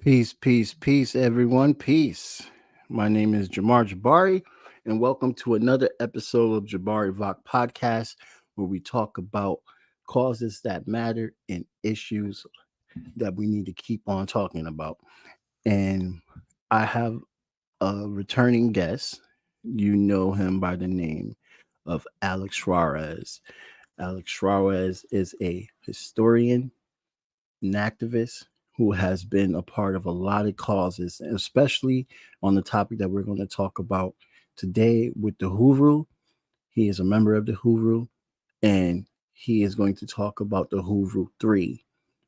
Peace, everyone. Peace. My name is Jabari, and welcome to another episode of JabariVOCPodcast, where we talk about causes that matter and issues that we need to keep on talking about. And I have a returning guest. You know him by the name of Alex Suarez. Alex Suarez is a historian, an activist who has been a part of a lot of causes, and especially on the topic that we're going to talk about today with the Uhuru. He is a member of the Uhuru, and he is going to talk about the Uhuru 3.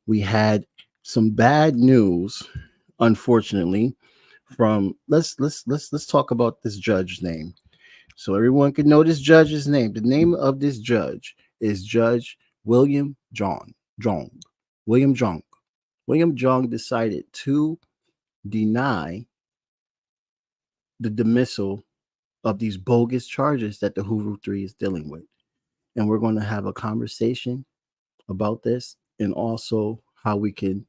We had some bad news, unfortunately, from let's talk about this judge's name. So everyone can know this judge's name. The name of this judge is Judge William Jung. William Jung. William Jung decided to deny the dismissal of these bogus charges that the Uhuru 3 is dealing with. And we're going to have a conversation about this and also how we can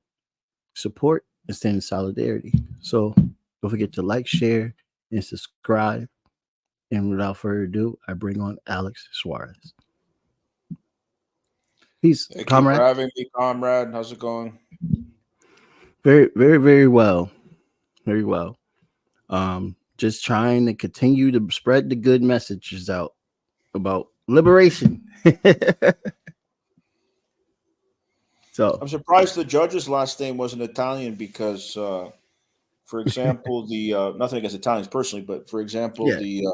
support and stand in solidarity. So don't forget to like, share, and subscribe. And without further ado, I bring on Alex Suarez. Peace, Thank you for comrade. having me, comrade. How's it going? Very well. Very well. Just trying to continue to spread the good messages out about liberation. So I'm surprised the judge's last name wasn't Italian because, for example, the nothing against Italians personally, but for example, yeah,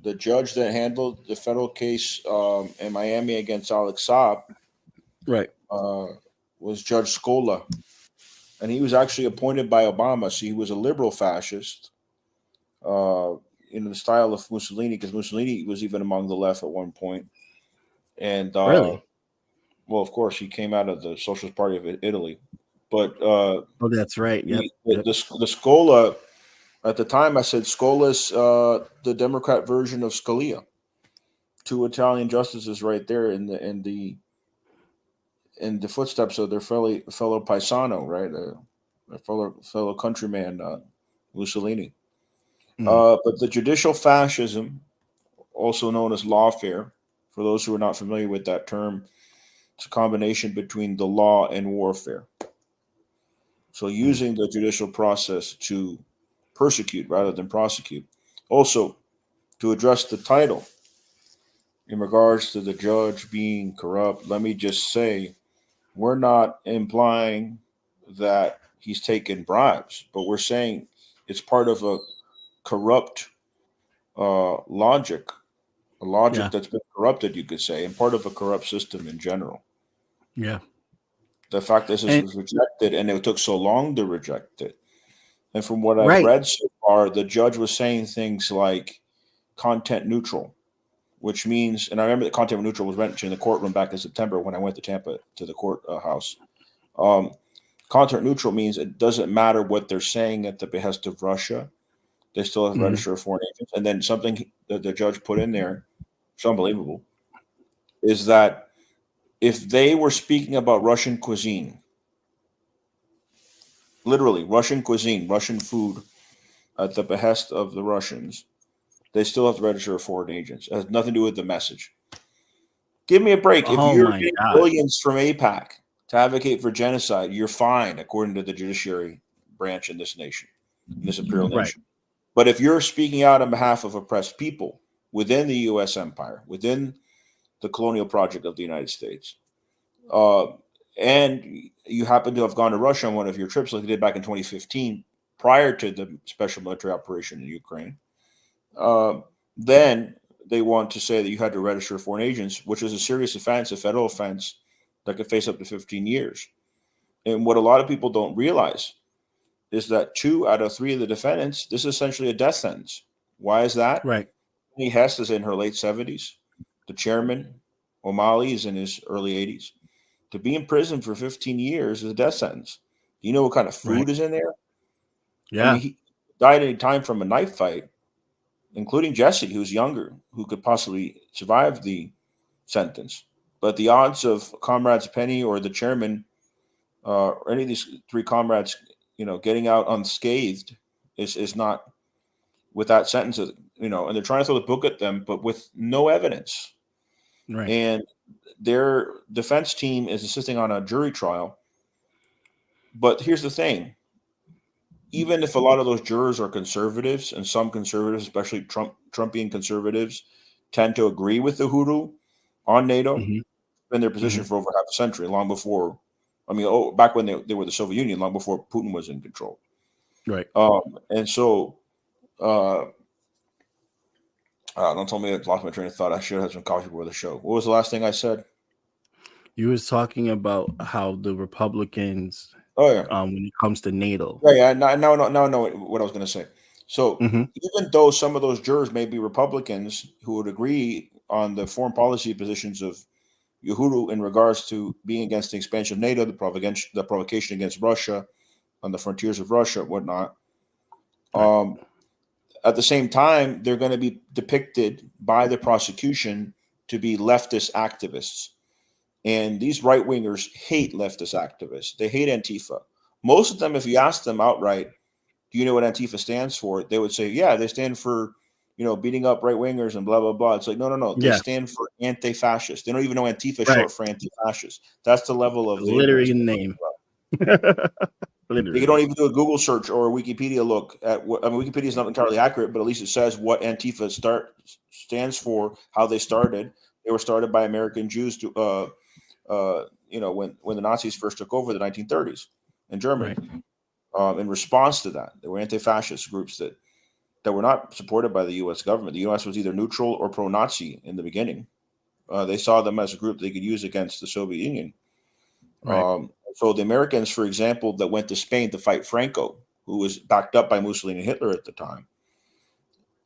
the judge that handled the federal case in Miami against Alex Saab right. uh, was Judge Scola, and he was actually appointed by Obama, so he was a liberal fascist. Uh, in the style of Mussolini, because Mussolini was even among the left at one point, and Really? well, of course, he came out of the Socialist Party of Italy, but Oh, that's right. Yep. Yep. the Scola at the time, I said Scola's the Democrat version of Scalia. Two Italian justices right there in the footsteps of their fellow paisano, right, their fellow countryman Mussolini. Mm. But the judicial fascism, also known as lawfare, for those who are not familiar with that term, it's a combination between the law and warfare. So Mm. using the judicial process to persecute rather than prosecute. Also, to address the title in regards to the judge being corrupt, let me just say we're not implying that he's taken bribes, but we're saying it's part of a corrupt logic, a logic Yeah. that's been corrupted, you could say, and part of a corrupt system in general. Yeah. The fact that this And was rejected and it took so long to reject it. And from what I've right. read so far, the judge was saying things like content neutral, which means, and I remember that content neutral was mentioned in the courtroom back in September when I went to Tampa to the court house. Um, content neutral means it doesn't matter what they're saying at the behest of Russia. They still have to Mm. register foreign agents. And then something that the judge put in there, it's unbelievable, is that if they were speaking about Russian cuisine, literally Russian cuisine, Russian food at the behest of the Russians, they still have to register foreign agents. It has nothing to do with the message. Give me a break. If Oh you're my getting God. billions from APAC to advocate for genocide, you're fine, according to the judiciary branch in this nation, in this imperial Right. nation. But if you're speaking out on behalf of oppressed people within the U.S. empire, within the colonial project of the United States, uh, and you happen to have gone to Russia on one of your trips, like you did back in 2015, prior to the special military operation in Ukraine, uh, then they want to say that you had to register foreign agents, which is a serious offense, a federal offense that could face up to 15 years. And what a lot of people don't realize is that 2 out of 3 of the defendants, this is essentially a death sentence. Why is that? Right. Hess is in her late 70s. The chairman, Omali, is in his early 80s. To be in prison for 15 years is a death sentence. Do you know what kind of Right. food is in there? I mean, Yeah. he died any time from a knife fight, including Jesse, who's younger, who could possibly survive the sentence. But the odds of Comrades Penny or the chairman or any of these 3 comrades, getting out unscathed is not with that sentence, and they're trying to throw the book at them, but with no evidence. Right. And their defense team is insisting on a jury trial. But here's the thing. Even if a lot of those jurors are conservatives, and some conservatives, especially Trumpian conservatives, tend to agree with Uhuru on NATO, been their position for over half a century, long before, back when they were the Soviet Union, long before Putin was in control. Right. And so, don't tell me I lost my train of thought. I should have some coffee before the show. What was the last thing I said? You was talking about how the Republicans, Oh yeah, when it comes to NATO. yeah. Now know what I was going to say. So even though some of those jurors may be Republicans who would agree on the foreign policy positions of Uhuru in regards to being against the expansion of NATO, the provocation against Russia on the frontiers of Russia, whatnot. Right. At the same time, they're going to be depicted by the prosecution to be leftist activists. And these right-wingers hate leftist activists. They hate Antifa. Most of them, if you ask them outright, do you know what Antifa stands for? They would say, yeah, they stand for, beating up right-wingers and blah, blah, blah. It's like, no. They stand for anti-fascist. They don't even know Antifa is short for anti-fascist. That's the level of the literary name. You don't even do a Google search or a Wikipedia look at what. Wikipedia is not entirely accurate, but at least it says what Antifa stands for, how they started. They were started by American Jews to, when the Nazis first took over the 1930s in Germany. Right. In response to that, there were anti-fascist groups that were not supported by the U.S. government. The U.S. was either neutral or pro-Nazi in the beginning. They saw them as a group they could use against the Soviet Union. Right. So the Americans, for example, that went to Spain to fight Franco, who was backed up by Mussolini and Hitler at the time,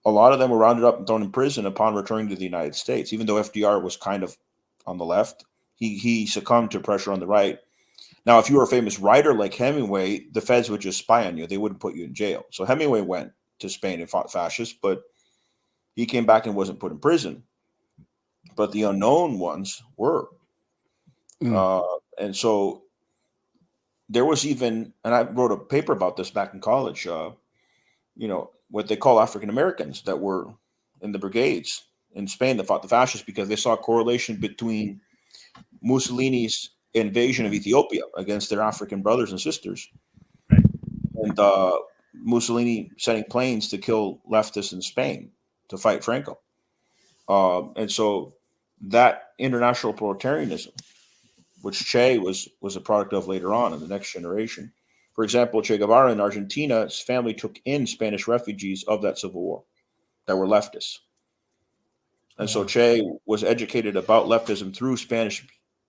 a lot of them were rounded up and thrown in prison upon returning to the United States. Even though FDR was kind of on the left, he succumbed to pressure on the right. Now, if you were a famous writer like Hemingway, the feds would just spy on you. They wouldn't put you in jail. So Hemingway went to Spain and fought fascists, but he came back and wasn't put in prison. But the unknown ones were. And so there was even, and I wrote a paper about this back in college, what they call African Americans that were in the brigades in Spain that fought the fascists because they saw a correlation between Mussolini's invasion of Ethiopia against their African brothers and sisters, and Mussolini sending planes to kill leftists in Spain to fight Franco. And so that international proletarianism, which Che was a product of later on in the next generation. For example, Che Guevara in Argentina, his family took in Spanish refugees of that civil war that were leftists. And so Che was educated about leftism through Spanish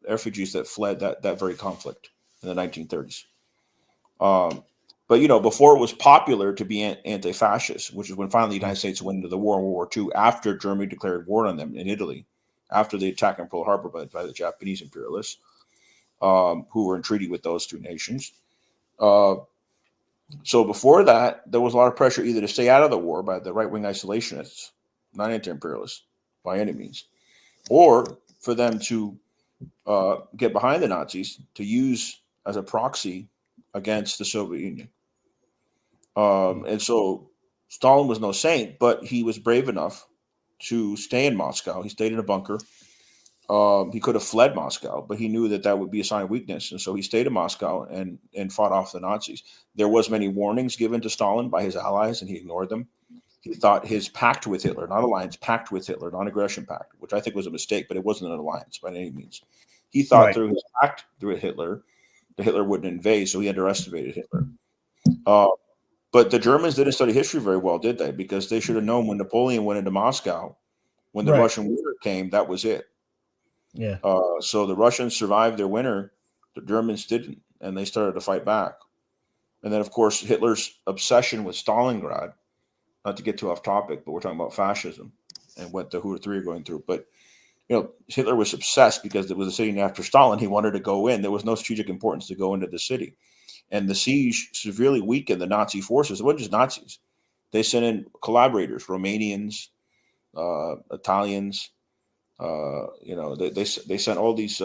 refugees that fled that very conflict in the 1930s. But, before it was popular to be anti-fascist, which is when finally the United States went into the war in World War II, after Germany declared war on them in Italy, after the attack on Pearl Harbor by the Japanese imperialists, who were in treaty with those two nations. So before that, there was a lot of pressure either to stay out of the war by the right-wing isolationists, not anti-imperialists by any means, or for them to get behind the Nazis to use as a proxy against the Soviet Union. And so Stalin was no saint, but he was brave enough to stay in Moscow. He stayed in a bunker. He could have fled Moscow, but he knew that would be a sign of weakness. And so he stayed in Moscow and fought off the Nazis. There was many warnings given to Stalin by his allies, and he ignored them. He thought his pact with Hitler, not alliance, pact with Hitler, non-aggression pact, which I think was a mistake, but it wasn't an alliance by any means. He thought through his pact with Hitler, that Hitler wouldn't invade, so he underestimated Hitler. But the Germans didn't study history very well, did they? Because they should have known when Napoleon went into Moscow, when the Russian winter came, that was it. Yeah. So the Russians survived their winter, the Germans didn't, and they started to fight back. And then, of course, Hitler's obsession with Stalingrad, not to get too off topic, but we're talking about fascism and what the Uhuru 3 are going through. But, Hitler was obsessed because it was a city after Stalin. He wanted to go in. There was no strategic importance to go into the city. And the siege severely weakened the Nazi forces. It wasn't just Nazis. They sent in collaborators, Romanians, Italians. They sent all these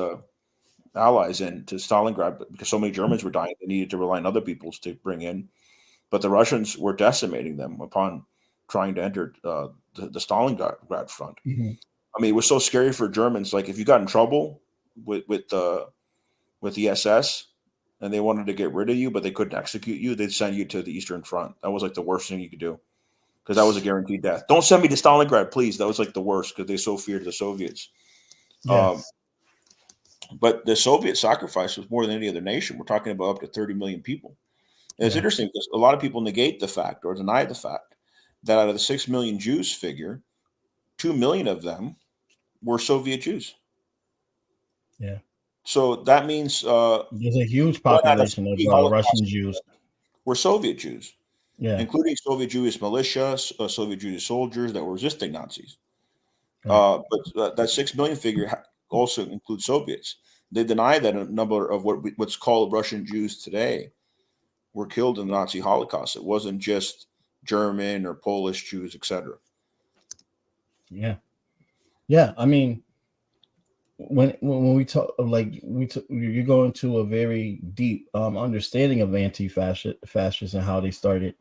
allies into Stalingrad because so many Germans were dying. They needed to rely on other peoples to bring in, but the Russians were decimating them upon trying to enter the Stalingrad front. Mm-hmm. I mean, it was so scary for Germans. Like if you got in trouble with the SS and they wanted to get rid of you, but they couldn't execute you, they'd send you to the Eastern Front. That was like the worst thing you could do because that was a guaranteed death. Don't send me to Stalingrad, please. That was like the worst because they so feared the Soviets. Yes. But the Soviet sacrifice was more than any other nation. We're talking about up to 30 million people. And it's interesting because a lot of people negate the fact or deny the fact that out of the 6 million Jews figure, 2 million of them were Soviet Jews. Yeah. So that means there's a huge population of Russian Jews. Were Soviet Jews, including Soviet Jewish militia, Soviet Jewish soldiers that were resisting Nazis. Right. But that 6 million figure also includes Soviets. They deny that a number of what's called Russian Jews today were killed in the Nazi Holocaust. It wasn't just German or Polish Jews, etc. Yeah. I mean, when we talk, you go into a very deep understanding of anti-fascists and how they started.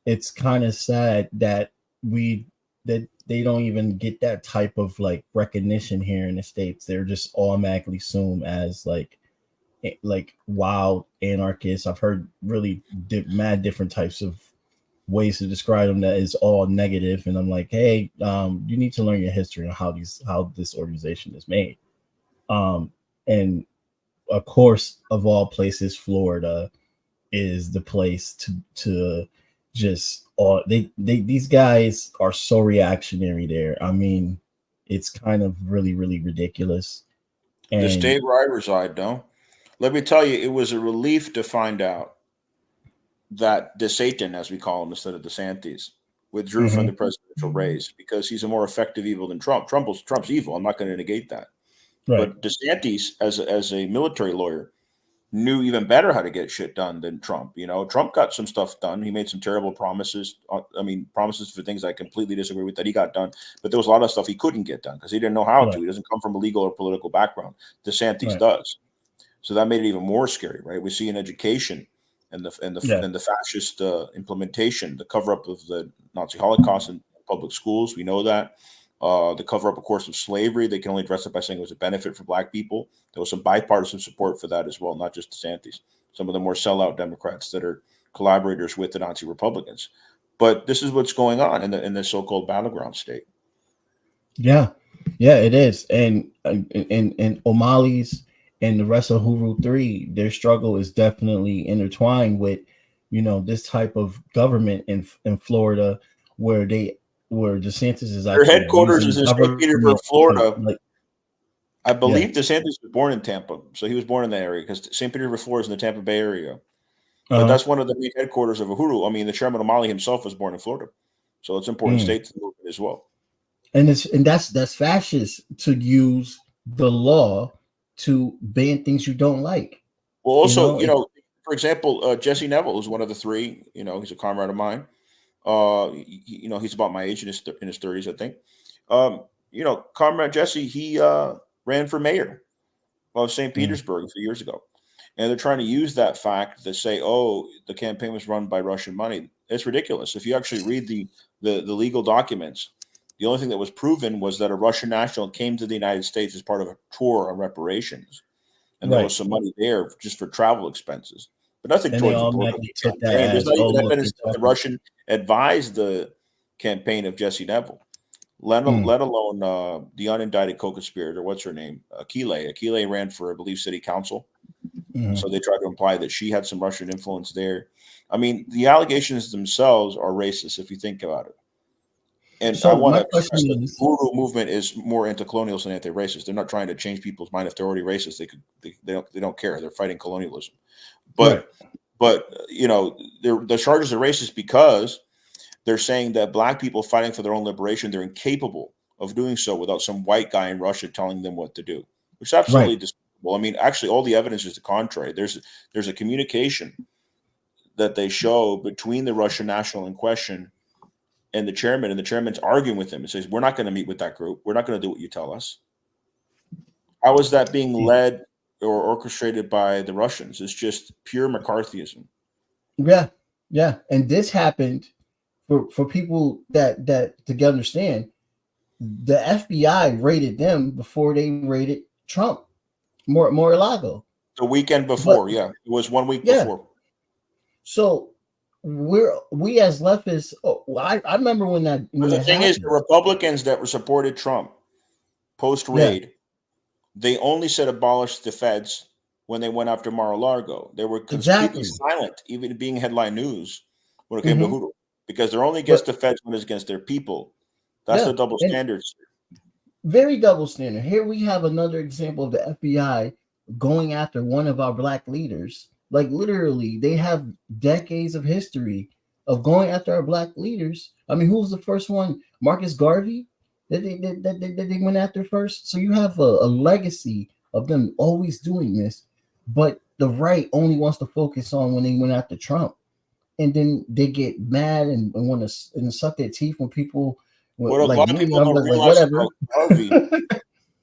It's kind of sad that they don't even get that type of like recognition here in the States. They're just automatically assumed as like wild anarchists. I've heard really mad different types of ways to describe them that is all negative, and I'm like, hey, you need to learn your history and how this organization is made. And of course, of all places, Florida is the place to just these guys are so reactionary there. I mean, it's kind of really, really ridiculous. And the state where I reside, no, let me tell you, it was a relief to find out that DeSatan, as we call him instead of DeSantis, withdrew from the presidential race because he's a more effective evil than Trump. Trump's evil. I'm not going to negate that. Right. But DeSantis, as a military lawyer, knew even better how to get shit done than Trump. You know, Trump got some stuff done. He made some terrible promises. Promises for things I completely disagree with that he got done. But there was a lot of stuff he couldn't get done because he didn't know how to. He doesn't come from a legal or political background. DeSantis does. So that made it even more scary, right? We see in education and the fascist implementation, the cover up of the Nazi Holocaust in public schools. We know that. The cover up, of course, of slavery. They can only dress it by saying it was a benefit for Black people. There was some bipartisan support for that as well, not just DeSantis. Some of the more sellout Democrats that are collaborators with the Nazi Republicans. But this is what's going on in the so-called battleground state. Yeah, it is. And Omali's and the rest of Uhuru 3, their struggle is definitely intertwined with, this type of government in Florida where DeSantis is actually. Their headquarters is in St. Petersburg, Florida. I believe DeSantis was born in Tampa, so he was born in that area because St. Petersburg, Florida is in the Tampa Bay area. But that's one of the main headquarters of Uhuru. I mean, the Chairman Omali himself was born in Florida, so it's an important state to the movement as well. And that's fascist to use the law to ban things you don't like. Well, also, for example, Jesse Neville is one of the three. He's a comrade of mine. He's about my age in his 30s, I think. Comrade Jesse, he ran for mayor of St. Petersburg a few years ago. And they're trying to use that fact to say, oh, the campaign was run by Russian money. It's ridiculous. If you actually read the legal documents, the only thing that was proven was that a Russian national came to the United States as part of a tour on reparations. And there was some money there just for travel expenses. But nothing towards the political campaign. There's not even evidence that the Russian advised the campaign of Jesse Neville, let alone the unindicted co-conspirator. What's her name? Akile. Akile ran for, I believe, city council. So they tried to imply that she had some Russian influence there. I mean, the allegations themselves are racist if you think about it. And so I want to stress that the Uhuru movement is more anti-colonialist than anti-racist. They're not trying to change people's mind. If they're already racist, they don't care. They're fighting colonialism. But the charges are racist because they're saying that Black people fighting for their own liberation, they're incapable of doing so without some white guy in Russia telling them what to do, which is absolutely despicable. I mean, actually, all the evidence is the contrary. There's a communication that they show between the Russian national in question and the chairman's arguing with him and says, we're not going to meet with that group. We're not going to do what you tell us. How is that being led orchestrated by the Russians. It's just pure McCarthyism. Yeah, yeah. And this happened for people that to understand. The FBI raided them before they raided Trump, Mar-a-Lago. The weekend before, yeah, it was 1 week before. So we as leftists. Oh, I remember when that. When the that thing happened. is, the Republicans that were supported Trump post raid, they only said abolish the feds when they went after Mar-a-Lago. They were completely silent, even being headline news when it came to Uhuru, because they're only against the feds when it's against their people. That's the double standards. Very double standard. Here we have another example of the FBI going after one of our black leaders. Like literally, they have decades of history of going after our black leaders. I mean, who was the first one? Marcus Garvey that they went after first. So you have a legacy of them always doing this, but the right only wants to focus on when they went after Trump, and then they get mad and want to suck their teeth when people. What a like lot of me, people I'm don't like realize whatever. about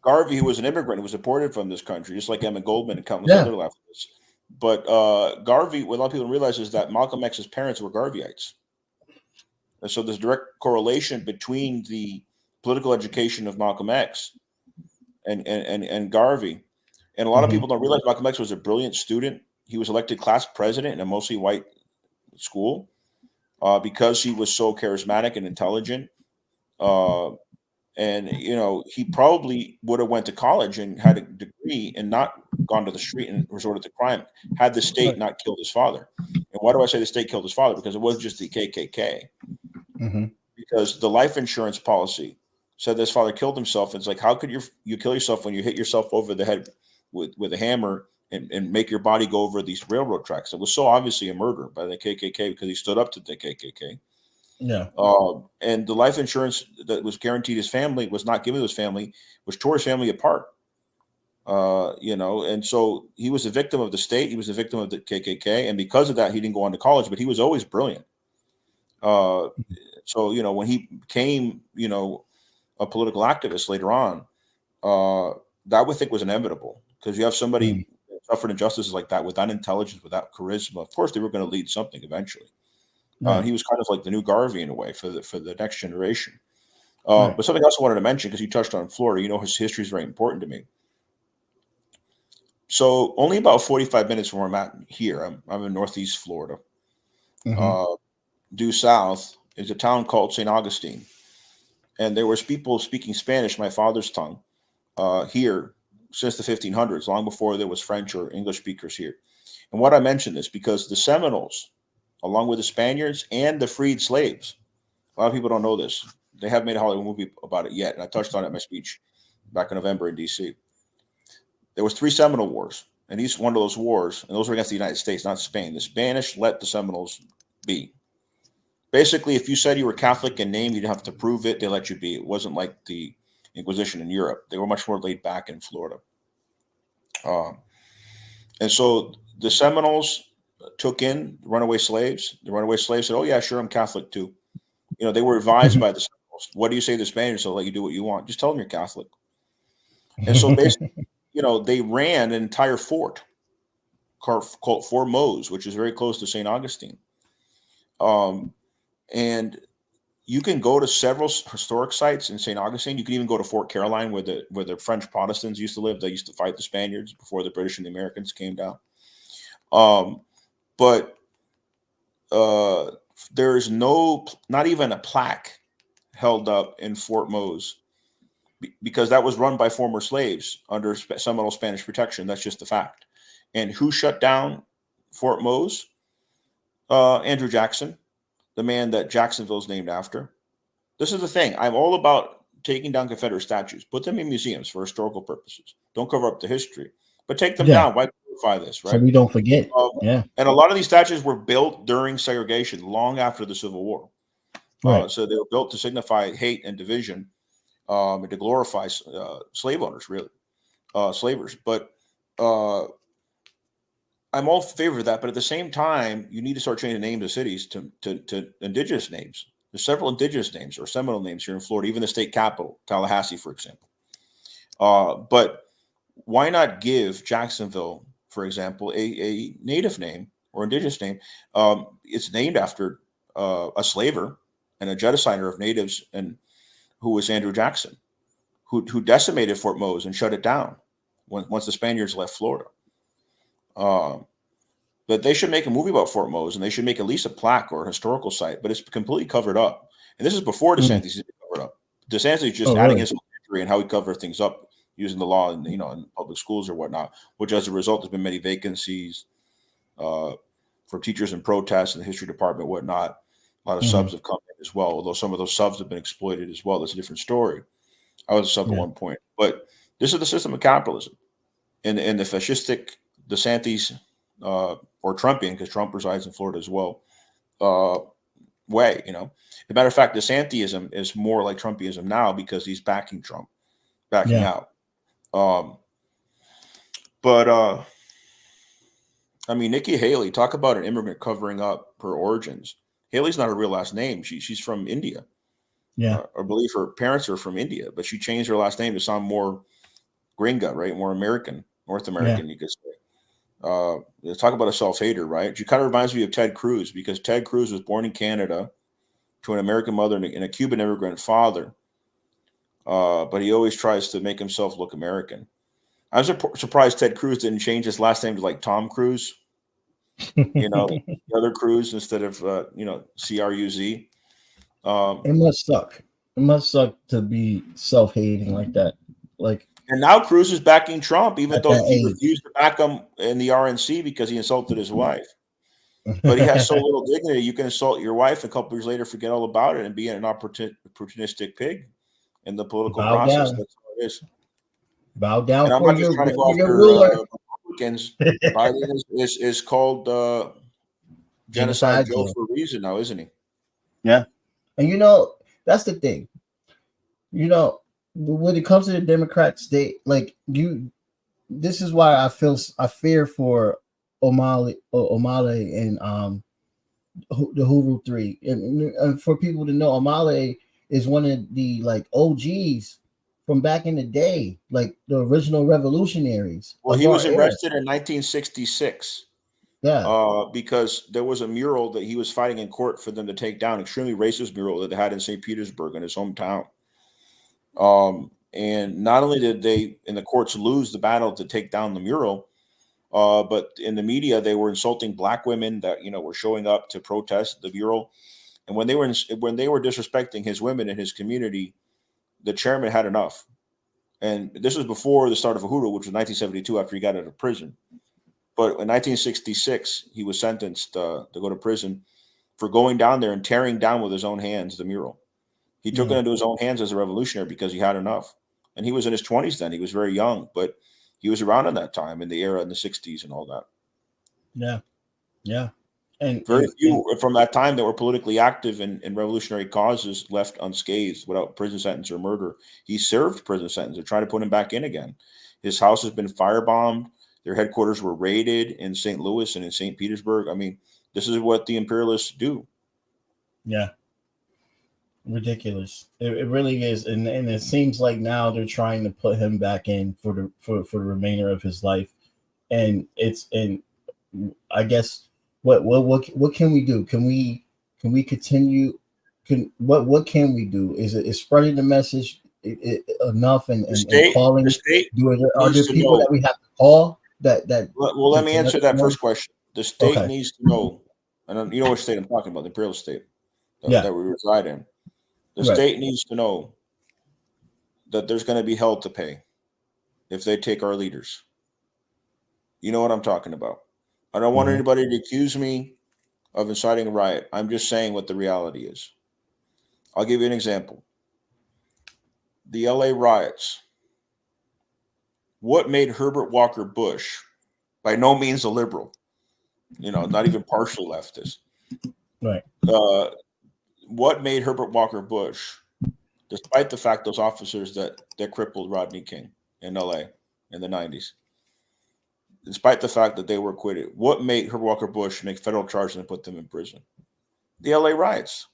Garvey, who was an immigrant, who was deported from this country, just like Emmett Goldman and countless other leftists. But Garvey, what a lot of people don't realize is that Malcolm X's parents were Garveyites. And so there's direct correlation between the political education of Malcolm X and Garvey. And a lot of people don't realize Malcolm X was a brilliant student. He was elected class president in a mostly white school because he was so charismatic and intelligent. And, you know, he probably would have went to college and had a degree and not gone to the street and resorted to crime had the state not killed his father. And why do I say the state killed his father? Because it wasn't just the KKK. Because the life insurance policy said that his father killed himself. It's like, how could you kill yourself when you hit yourself over the head with a hammer and make your body go over these railroad tracks? It was so obviously a murder by the KKK because he stood up to the KKK. Yeah. And the life insurance that was guaranteed his family was not given to his family, which tore his family apart. You know, and so he was a victim of the state. He was a victim of the KKK. And because of that, he didn't go on to college, but he was always brilliant. So, you know, when he became, you know, a political activist later on, that I would think was inevitable because you have somebody suffered injustices like that without intelligence, without charisma. Of course, they were going to lead something eventually. He was kind of like the new Garvey in a way for the next generation. But something else I wanted to mention, because you touched on Florida, you know, his history is very important to me. So only about 45 minutes from where I'm at here, I'm in Northeast Florida. Due south is a town called St. Augustine. And there was people speaking Spanish, my father's tongue, here since the 1500s, long before there was French or English speakers here. And what I mention this because the Seminoles, along with the Spaniards and the freed slaves. A lot of people don't know this. They haven't made a Hollywood movie about it yet. And I touched on it in my speech back in November in D.C. There was 3 Seminole Wars. And each one of those wars, and those were against the United States, not Spain. The Spanish let the Seminoles be. Basically, if you said you were Catholic in name, you'd have to prove it. They let you be. It wasn't like the Inquisition in Europe. They were much more laid back in Florida. And so the Seminoles took in runaway slaves. The runaway slaves said, "Oh yeah, sure, I'm Catholic too." You know, they were advised by the Seminoles. What do you say to the Spaniards? They'll let you do what you want. Just tell them you're Catholic. And so basically, you know, they ran an entire fort called Fort Mose, which is very close to St. Augustine. And you can go to several historic sites in St. Augustine. You can even go to Fort Caroline, where the French Protestants used to live. They used to fight the Spaniards before the British and the Americans came down. But there is not even a plaque held up in Fort Mose because that was run by former slaves under Seminole Spanish protection. That's just the fact. And who shut down Fort Mose? Andrew Jackson, the man that Jacksonville is named after. This is the thing. I'm all about taking down Confederate statues. Put them in museums for historical purposes. Don't cover up the history, but take them down. Why glorify this, right? So we don't forget. And a lot of these statues were built during segregation, long after the Civil War. So they were built to signify hate and division, and to glorify slave owners, really, slavers. But I'm all in favor of that. But at the same time, you need to start changing the names of cities to indigenous names. There's several indigenous names or Seminole names here in Florida, even the state capital, Tallahassee, for example. But why not give Jacksonville, for example, a native name or indigenous name? It's named after a slaver and a genocider of natives, and who was Andrew Jackson, who decimated Fort Mose and shut it down once the Spaniards left Florida. But they should make a movie about Fort Mose, and they should make at least a plaque or a historical site, but it's completely covered up. And this is before DeSantis is covered up. DeSantis is just adding his history and how he covers things up using the law and, in public schools or whatnot, which as a result has been many vacancies for teachers in protests in the history department, whatnot. A lot of subs have come in as well, although some of those subs have been exploited as well. That's a different story. I was a sub at one point. But this is the system of capitalism. And the fascistic DeSantis or Trumpian, because Trump resides in Florida as well, way, As a matter of fact, DeSantism is more like Trumpism now because he's backing Trump, backing out. Nikki Haley, talk about an immigrant covering up her origins. Haley's not her real last name. She's from India. I believe her parents are from India, but she changed her last name to sound more gringa, right? More American, North American, you could say. Talk about a self-hater, right? She kind of reminds me of Ted Cruz, because Ted Cruz was born in Canada to an American mother and a Cuban immigrant father. But he always tries to make himself look American. I'm surprised Ted Cruz didn't change his last name to like Tom Cruise, the other Cruz instead of, C-R-U-Z. It must suck. It must suck to be self-hating like that. And now Cruz is backing Trump, even though he refused to back him in the RNC because he insulted his wife. But he has so little dignity. You can insult your wife, a couple years later, forget all about it, and be an opportunistic pig in the political process. That's how it is. Bow down. And I'm not just trying to go after Republicans. Biden is called Genocide Joe for a reason now, isn't he? Yeah. And that's the thing. When it comes to the Democrats, this is why I fear for Omali and the Uhuru 3. And for people to know, Omali is one of the OGs from back in the day, like the original revolutionaries. Well, he was arrested in 1966. Because there was a mural that he was fighting in court for them to take down, extremely racist mural that they had in St. Petersburg in his hometown. And not only did they in the courts lose the battle to take down the mural, but in the media they were insulting black women that were showing up to protest the mural. And when they were disrespecting his women in his community, the chairman had enough. And this was before the start of Uhuru, which was 1972 after he got out of prison. But in 1966, he was sentenced to go to prison for going down there and tearing down with his own hands the mural. He took it into his own hands as a revolutionary because he had enough. And he was in his 20s then. He was very young, but he was around in that time, in the era in the 60s and all that. Yeah. And very few from that time that were politically active in revolutionary causes left unscathed without prison sentence or murder. He served prison sentence. They're trying to put him back in again. His house has been firebombed. Their headquarters were raided in St. Louis and in St. Petersburg. I mean, this is what the imperialists do. Yeah. Ridiculous. It really is. And it seems like now they're trying to put him back in for the remainder of his life. And I guess what can we do? Can we continue? What can we do? Is spreading the message enough and calling? The state are there people that we have to call? Well, let me answer that first question. The state needs to know, and you know what state I'm talking about, the imperial state that we reside in. The state needs to know that there's going to be hell to pay if they take our leaders. You know what I'm talking about. I don't want anybody to accuse me of inciting a riot. I'm just saying what the reality is. I'll give you an example. The LA riots. What made Herbert Walker Bush, by no means a liberal, not even partially leftist. Right. What made Herbert Walker Bush, despite the fact those officers that crippled Rodney King in LA in the 90s, despite the fact that they were acquitted, what made Herbert Walker Bush make federal charges and put them in prison? The LA riots.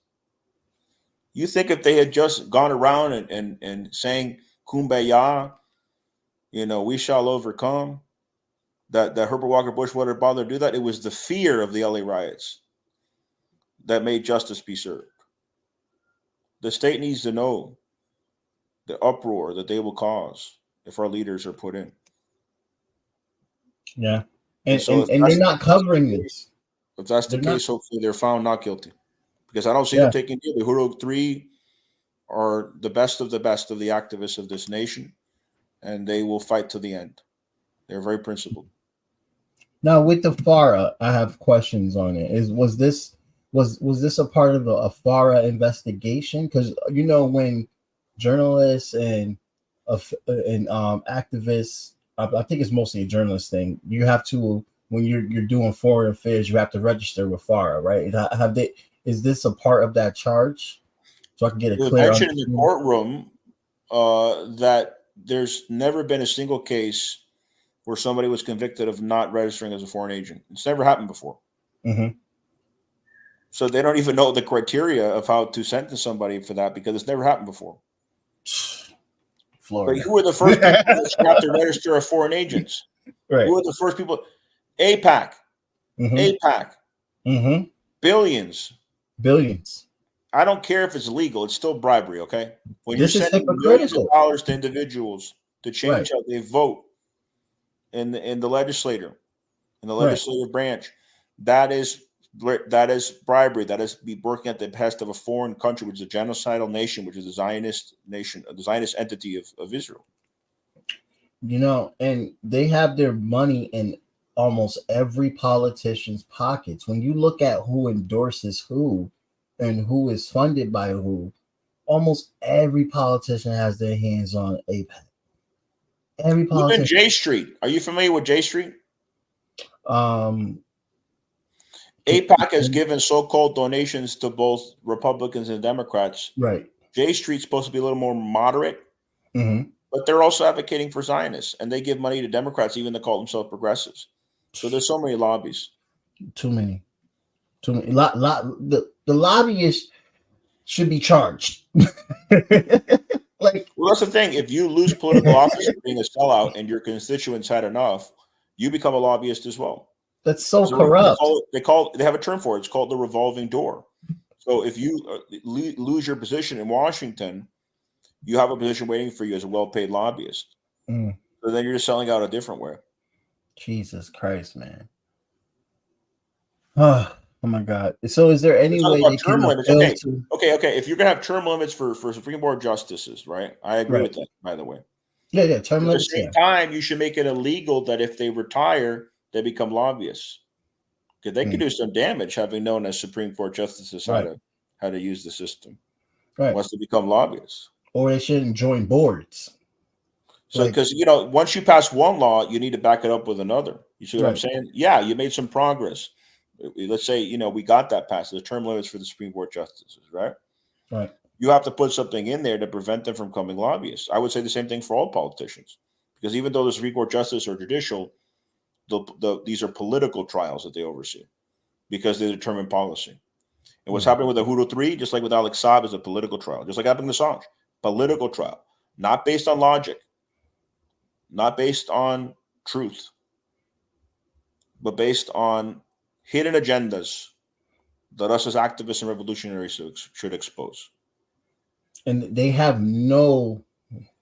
You think if they had just gone around and sang Kumbaya, we shall overcome. That Herbert Walker Bush wouldn't bother to do that. It was the fear of the LA riots that made justice be served. The state needs to know the uproar that they will cause if our leaders are put in. Yeah. And so And they're not covering this. If that's the case, hopefully they're found not guilty. Because I don't see them taking deal. The Uhuru 3 are the best of the activists of this nation, and they will fight to the end. They're very principled. Now, with the FARA, I have questions on it. Was this a part of a FARA investigation? Because when journalists and activists, I think it's mostly a journalist thing. You have to, when you're doing foreign affairs, you have to register with FARA, right? Is this a part of that charge? So I can get a clear mention in the courtroom that there's never been a single case where somebody was convicted of not registering as a foreign agent. It's never happened before. Mm-hmm. So they don't even know the criteria of how to sentence somebody for that because it's never happened before. Florida. But who are the first people that have to register as foreign agents? Right. Who are the first people? APAC. Mm-hmm. APAC. Mm-hmm. Billions. I don't care if it's legal. It's still bribery, okay? When you're sending millions of dollars to individuals to change how they vote in the legislative branch, that is bribery. That is be working at the behest of a foreign country, which is a genocidal nation, which is a Zionist nation, the Zionist entity of Israel. And they have their money in almost every politician's pockets. When you look at who endorses who and who is funded by who, almost every politician has their hands on APAC. Every politician. Even J Street. Are you familiar with J Street? APAC has given so-called donations to both Republicans and Democrats. Right. J Street's supposed to be a little more moderate, but they're also advocating for Zionists, and they give money to Democrats, even to call themselves progressives. So there's so many lobbies. Too many. The lobbyists should be charged. Well, that's the thing. If you lose political office for being a sellout and your constituents had enough, you become a lobbyist as well. That's so corrupt. They have a term for it. It's called the revolving door. So if you lose your position in Washington, you have a position waiting for you as a well-paid lobbyist. So then you're just selling out a different way. Jesus Christ, man. Oh my God. So is there any way they can limits? Okay. If you're gonna have term limits for Supreme Court justices, right? I agree with that, by the way. Yeah, term limits. At the same time, you should make it illegal that if they retire, they become lobbyists. Because they could do some damage, having known as Supreme Court justices how to use the system. Right. Once they become lobbyists. Or they shouldn't join boards. So, because once you pass one law, you need to back it up with another. You see what I'm saying? Yeah, you made some progress. Let's say we got that passed. The term limits for the Supreme Court justices, right? Right. You have to put something in there to prevent them from becoming lobbyists. I would say the same thing for all politicians, because even though the Supreme Court justices are judicial, these are political trials that they oversee because they determine policy. And what's happening with the Uhuru 3, just like with Alex Saab, is a political trial, just like happening with Assange. Political trial, not based on logic, not based on truth, but based on hidden agendas that us as activists and revolutionaries should expose. And they have no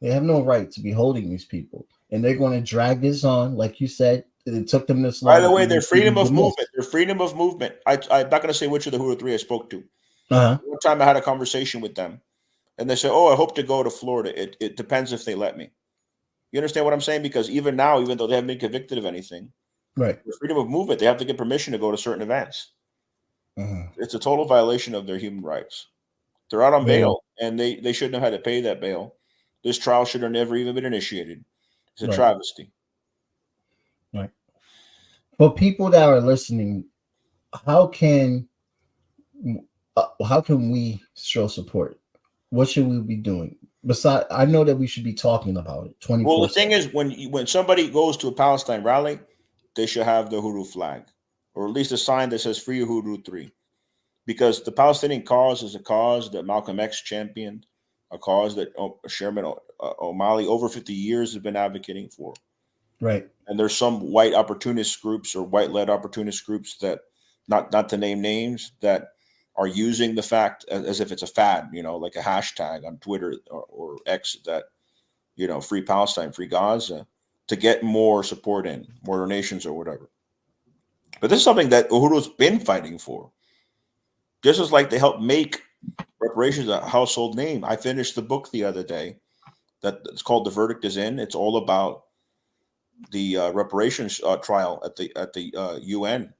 right to be holding these people. And they're going to drag this on, like you said. It took them this long. By the way, their freedom of movement. I'm not going to say which of the Uhuru 3 I spoke to. One time I had a conversation with them, and they said, "Oh, I hope to go to Florida. It depends if they let me." You understand what I'm saying? Because even now, even though they haven't been convicted of anything, right? The freedom of movement, they have to get permission to go to certain events. It's a total violation of their human rights. They're out on bail, and they shouldn't have had to pay that bail. This trial should have never even been initiated. It's a travesty. Right. For people that are listening, how can we show support? What should we be doing? Besides, I know that we should be talking about it 24/7. Well, the thing is, when somebody goes to a Palestine rally, they should have the Uhuru flag, or at least a sign that says "Free Uhuru 3," because the Palestinian cause is a cause that Malcolm X championed. a cause that Chairman Omali over 50 years has been advocating for. Right. And there's some white opportunist groups or white-led opportunist groups that, not to name names, that are using the fact as if it's a fad, like a hashtag on Twitter or X that, free Palestine, free Gaza, to get more support in, more donations or whatever. But this is something that Uhuru's been fighting for. Just as like they helped make reparations a household name. I finished the book the other day it's called The Verdict Is In. It's all about the reparations trial at the UN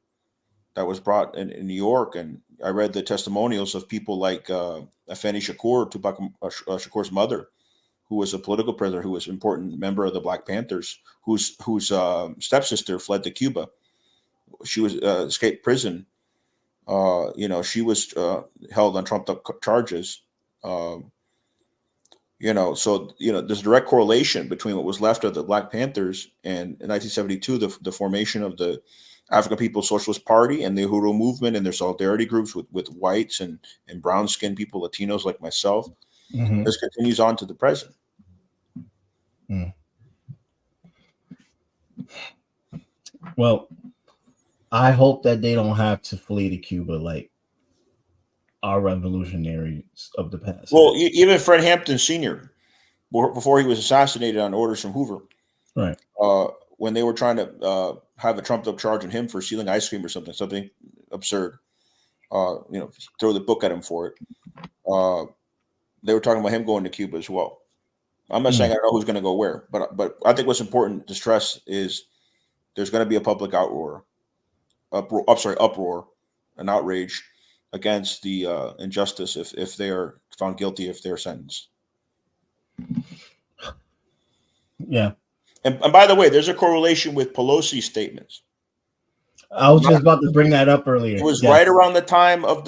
that was brought in New York, and I read the testimonials of people like Afeni Shakur, Tupac Shakur's mother, who was a political prisoner, who was an important member of the Black Panthers, whose stepsister fled to Cuba. She was escaped prison. She was held on trumped up charges. So there's a direct correlation between what was left of the Black Panthers and in 1972, the formation of the African People's Socialist Party and the Uhuru Movement and their solidarity groups with whites and brown-skinned people, Latinos like myself. Mm-hmm. This continues on to the present. Mm. Well, I hope that they don't have to flee to Cuba like our revolutionaries of the past. Well, even Fred Hampton Sr., before he was assassinated on orders from Hoover, right? When they were trying to have a trumped-up charge on him for stealing ice cream or something absurd, throw the book at him for it. They were talking about him going to Cuba as well. I'm not saying I don't know who's going to go where, but I think what's important to stress is there's going to be a public uproar, an outrage against the injustice if they are found guilty, if they're sentenced. Yeah. And by the way, there's a correlation with Pelosi's statements. I was just about to bring that up earlier. It was right around the time of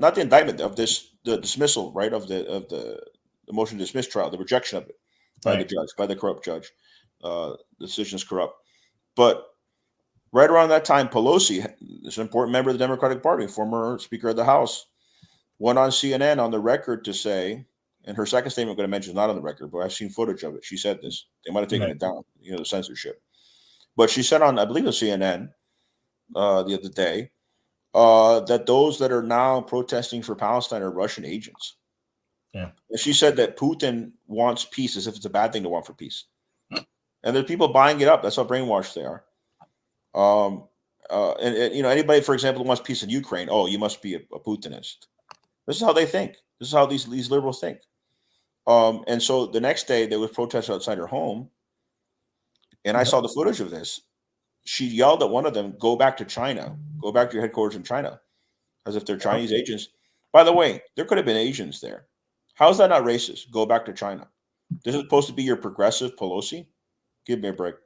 not the indictment of the dismissal, right, of the motion to dismiss trial, the rejection of it by the judge, by the corrupt judge. The decision is corrupt. But right around that time, Pelosi, this important member of the Democratic Party, former Speaker of the House, went on CNN on the record to say, and her second statement I'm going to mention is not on the record, but I've seen footage of it. She said this. They might have taken it down, the censorship. But she said on, I believe, the CNN the other day that those that are now protesting for Palestine are Russian agents. Yeah. And she said that Putin wants peace as if it's a bad thing to want for peace. And there's people buying it up. That's how brainwashed they are. And anybody, for example, who wants peace in Ukraine, you must be a Putinist. This is how they think. This is how these liberals think. And so the next day there was protests outside her home, and I saw the footage of this. She yelled at one of them, "Go back to China. Go back to your headquarters in China," as if they're Chinese agents. By the way, there could have been Asians there. How is that not racist? Go back to China. This is supposed to be your progressive Pelosi? Give me a break.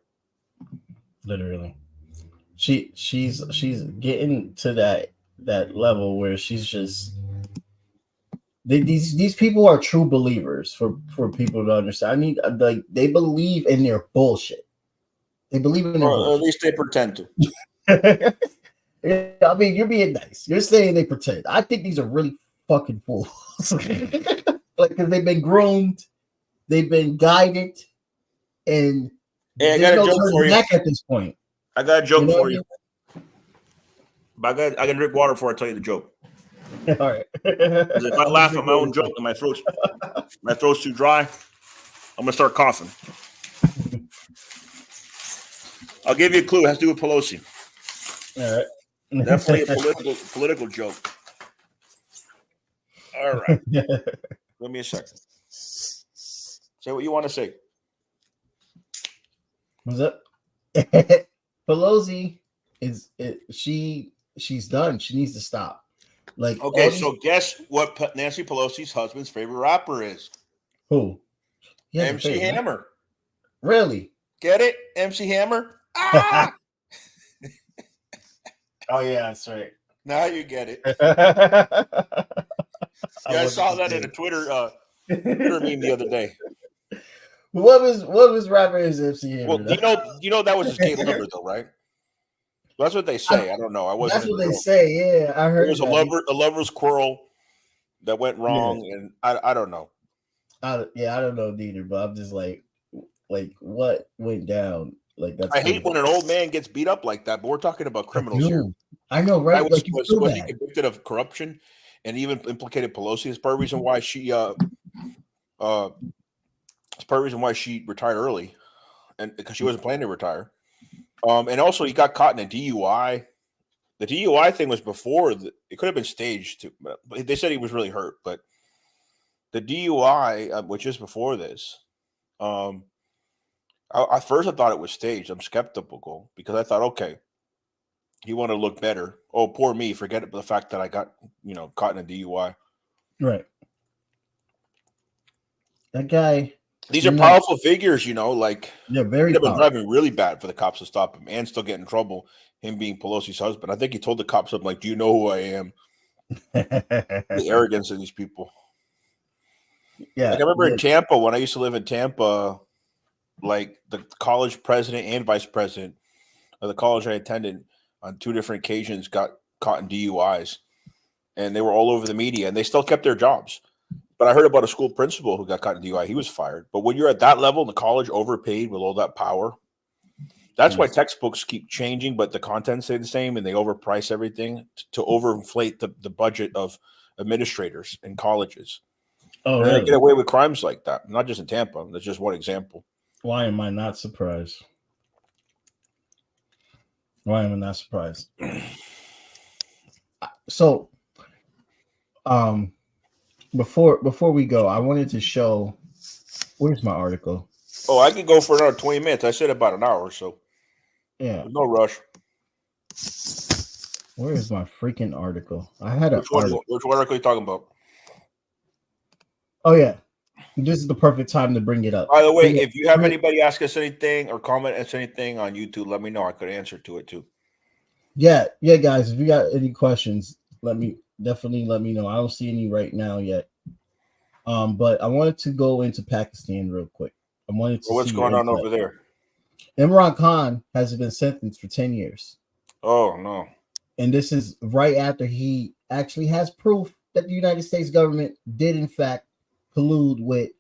Literally. She's getting to that level where she's just these people are true believers for people to understand. They believe in their bullshit. They believe in their bullshit. At least they pretend to. I mean, you're being nice. You're saying they pretend. I think these are really fucking fools. Because they've been groomed, they've been guided, and I got a joke for you. Back at this point. I got a joke for you. But I can drink water before I tell you the joke. All right. Because if I laugh at my own joke and my throat's too dry, I'm gonna start coughing. I'll give you a clue. It has to do with Pelosi. All right. Definitely a political joke. All right. Give me a second. Say what you want to say. What's up? Pelosi she's done. She needs to stop. Okay, so guess what Nancy Pelosi's husband's favorite rapper is? Who? MC Hammer. Really? Get it? MC Hammer? Ah! Oh yeah, that's right. Now you get it. I saw that in a Twitter meme the other day. What was rapper is MC Hammer? Well, you know that was his gay lover though, right? That's what they say. I don't know. That's what they say. Yeah, I heard. It was a lover's quarrel that went wrong, and I don't know. I don't know neither, but I'm just like what went down? Like that's I hate when an old man gets beat up like that, but we're talking about criminals here. I know, I right? Like you feel was he bad. convicted of corruption and even implicated Pelosi? It's part of the reason why she retired early, and because she wasn't planning to retire. And also he got caught in a DUI. The DUI thing was before it could have been staged too, but they said he was really hurt. But the DUI, which is before this, at first I thought it was staged. I'm skeptical because I thought, okay, he wanted to look better. Oh, poor me. Forget the fact that I got, caught in a DUI. Right. That guy. These are powerful figures, like they're very been driving really bad for the cops to stop him and still get in trouble. Him being Pelosi's husband. I think he told the cops something like, "Do you know who I am?" The arrogance of these people. Yeah. Like I remember in Tampa, when I used to live in Tampa, like the college president and vice president of the college I attended on 2 different occasions got caught in DUIs, and they were all over the media, and they still kept their jobs. But I heard about a school principal who got caught in DUI. He was fired. But when you're at that level, the college overpaid with all that power, that's why textbooks keep changing, but the content stay the same, and they overprice everything to overinflate the budget of administrators in colleges. Oh, and really? They get away with crimes like that, not just in Tampa. That's just one example. Why am I not surprised? Why am I not surprised? So, before we go, I wanted to show. Where's my article? Oh, I can go for another 20 minutes. I said about an hour or so. Yeah. There's no rush. Where is my freaking article? I had Which article are you talking about? Oh, yeah. This is the perfect time to bring it up. By the way, if you have anybody ask us anything or comment us anything on YouTube, let me know. I could answer to it too. Yeah, guys. If you got any questions, definitely let me know. I don't see any right now yet. But I wanted to go into Pakistan real quick. I wanted to what's going on over there? Imran Khan has been sentenced for 10 years. Oh, no. And this is right after he actually has proof that the United States government did, in fact, collude with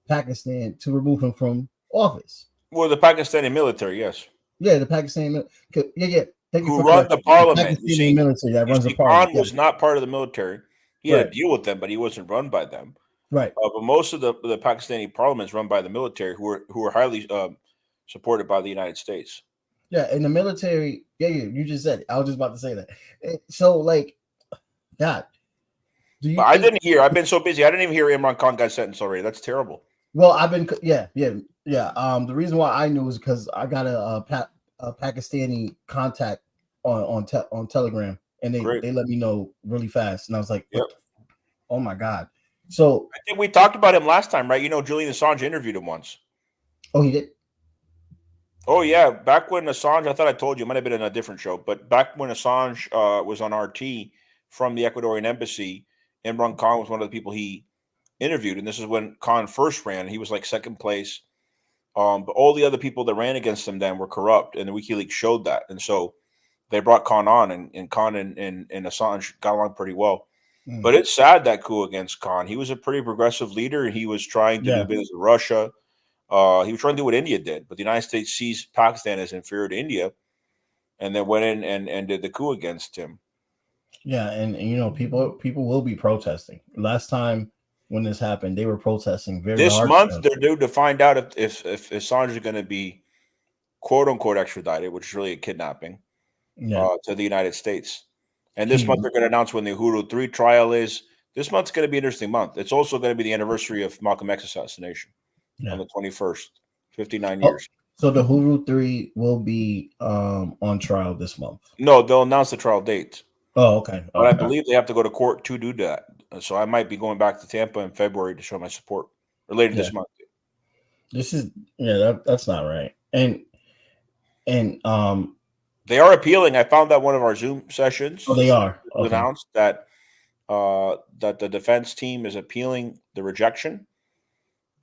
Pakistan to remove him from office. Well, the Pakistani military, yes. Yeah, the Pakistani military. Yeah. Who run the parliament. You see, military that runs the parliament. Khan was not part of the military. He had to deal with them, but he wasn't run by them. Right. But most of the Pakistani parliament is run by the military, who are highly supported by the United States. Yeah, and the military. Yeah, you just said it. I was just about to say that. So, like, God, I didn't hear. I've been so busy. I didn't even hear Imran Khan got sentenced already. That's terrible. Well, I've been. Yeah. The reason why I knew is because I got a Pakistani contact on Telegram, and they let me know really fast, and I was like, yep. Oh my God. So I think we talked about him last time, right? Julian Assange interviewed him once. Oh, he did? Oh, yeah. Back when Assange, I thought I told you, it might have been in a different show, but back when Assange was on RT from the Ecuadorian embassy, Imran Khan was one of the people he interviewed. And this is when Khan first ran. He was like second place. But all the other people that ran against him then were corrupt. And the WikiLeaks showed that. And so they brought Khan on, and Khan and Assange got along pretty well. But it's sad, that coup against Khan. He was a pretty progressive leader, and he was trying to do business with Russia. He was trying to do what India did, but the United States sees Pakistan as inferior to India, and then went in and did the coup against him. Yeah, and people will be protesting. Last time when this happened, they were protesting very hard. This month, they're due to find out if Assange is going to be quote unquote extradited, which is really a kidnapping, to the United States. And this month, they're going to announce when the Uhuru 3 trial is. This month's going to be an interesting month. It's also going to be the anniversary of Malcolm X's assassination on the 21st, 59 years. So the Uhuru 3 will be on trial this month? No, they'll announce the trial date. Oh, okay. But I believe they have to go to court to do that. So I might be going back to Tampa in February to show my support later this month. This is that's not right. And they are appealing. I found that one of our Zoom sessions. Oh, they are. Announced that that the defense team is appealing the rejection,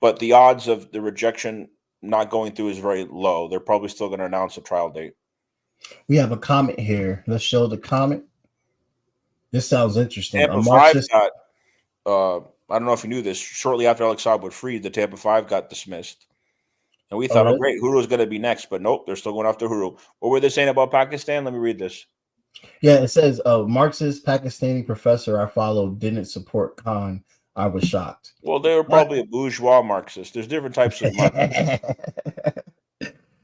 but the odds of the rejection not going through is very low. They're probably still going to announce a trial date. We have a comment here. Let's show the comment. This sounds interesting. Tampa 5 got I don't know if you knew this. Shortly after Alex Saab was freed, the Tampa Five got dismissed. And we thought, really? great, Uhuru's going to be next. But nope, they're still going after Uhuru. What were they saying about Pakistan? Let me read this. Yeah, it says, Marxist Pakistani professor I followed didn't support Khan. I was shocked. Well, they were probably a bourgeois Marxist. There's different types of Marxists.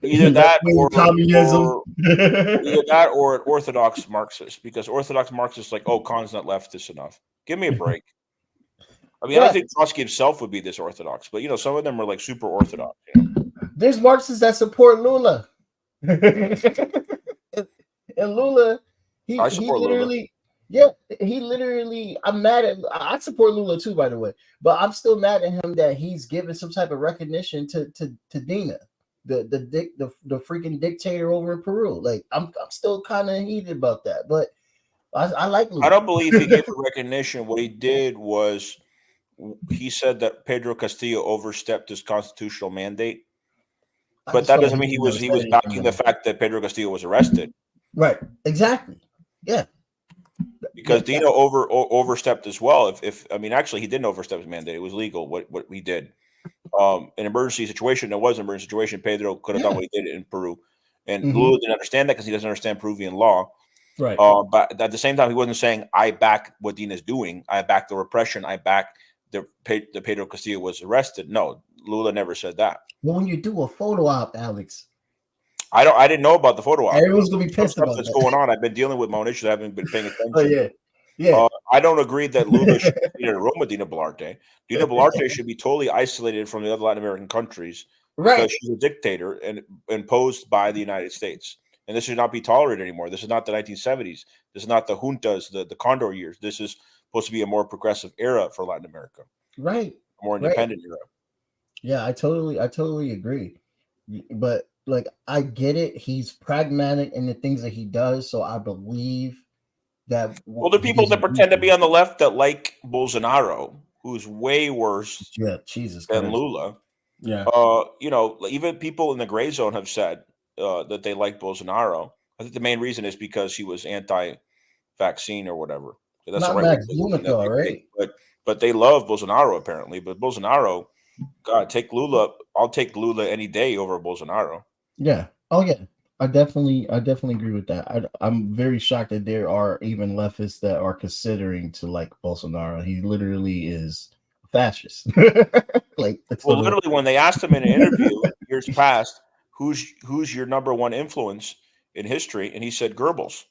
Either that communism. either that or an Orthodox Marxist, because Orthodox Marxists like, oh, Khan's not leftist enough. Give me a break. I mean, I don't think Trotsky himself would be this Orthodox, but some of them are like super Orthodox. There's Marxists that support Lula. And Lula, he literally, Lula. I'm mad at. I support Lula too, by the way, but I'm still mad at him that he's given some type of recognition to Dina, the freaking dictator over in Peru. Like I'm still kind of heated about that, but I like Lula. I don't believe he gave recognition. What he did was he said that Pedro Castillo overstepped his constitutional mandate. But that doesn't mean he was backing the fact that Pedro Castillo was arrested. Right. Exactly. Yeah. Because Dino overstepped as well. Actually, he didn't overstep his mandate. It was legal what he did. An emergency situation. There was an emergency situation. Pedro could have done what he did in Peru, and Lula didn't understand that because he doesn't understand Peruvian law. Right. But at the same time, he wasn't saying I back what Dina's doing. I back the repression. I back the Pedro Castillo was arrested. No, Lula never said that. Well, when you do a photo op, Alex, I didn't know about the photo op. Everyone's gonna be pissed about that's going on. I've been dealing with my own issues. I haven't been paying attention. Oh yeah. I don't agree that Lula should be in a room with Dina Boluarte. Dina Boluarte should be totally isolated from the other Latin American countries because she's a dictator and imposed by the United States. And this should not be tolerated anymore. This is not the 1970s. This is not the juntas, the Condor years. This is supposed to be a more progressive era for Latin America. Right. A more independent era. Yeah, I totally agree. But like I get it. He's pragmatic in the things that he does, so I believe that. Well, the people that pretend to be on the left that like Bolsonaro, who's way worse than Lula. Yeah. Even people in the gray zone have said that they like Bolsonaro. I think the main reason is because he was anti-vaccine or whatever. That's not Max Blumenthal, right? But they love Bolsonaro apparently. But Bolsonaro, God, take Lula. I'll take Lula any day over Bolsonaro. Yeah. Oh yeah. I definitely agree with that. I'm very shocked that there are even leftists that are considering to like Bolsonaro. He literally is fascist. Literally, when they asked him in an interview years past, who's your number one influence in history, and he said Goebbels,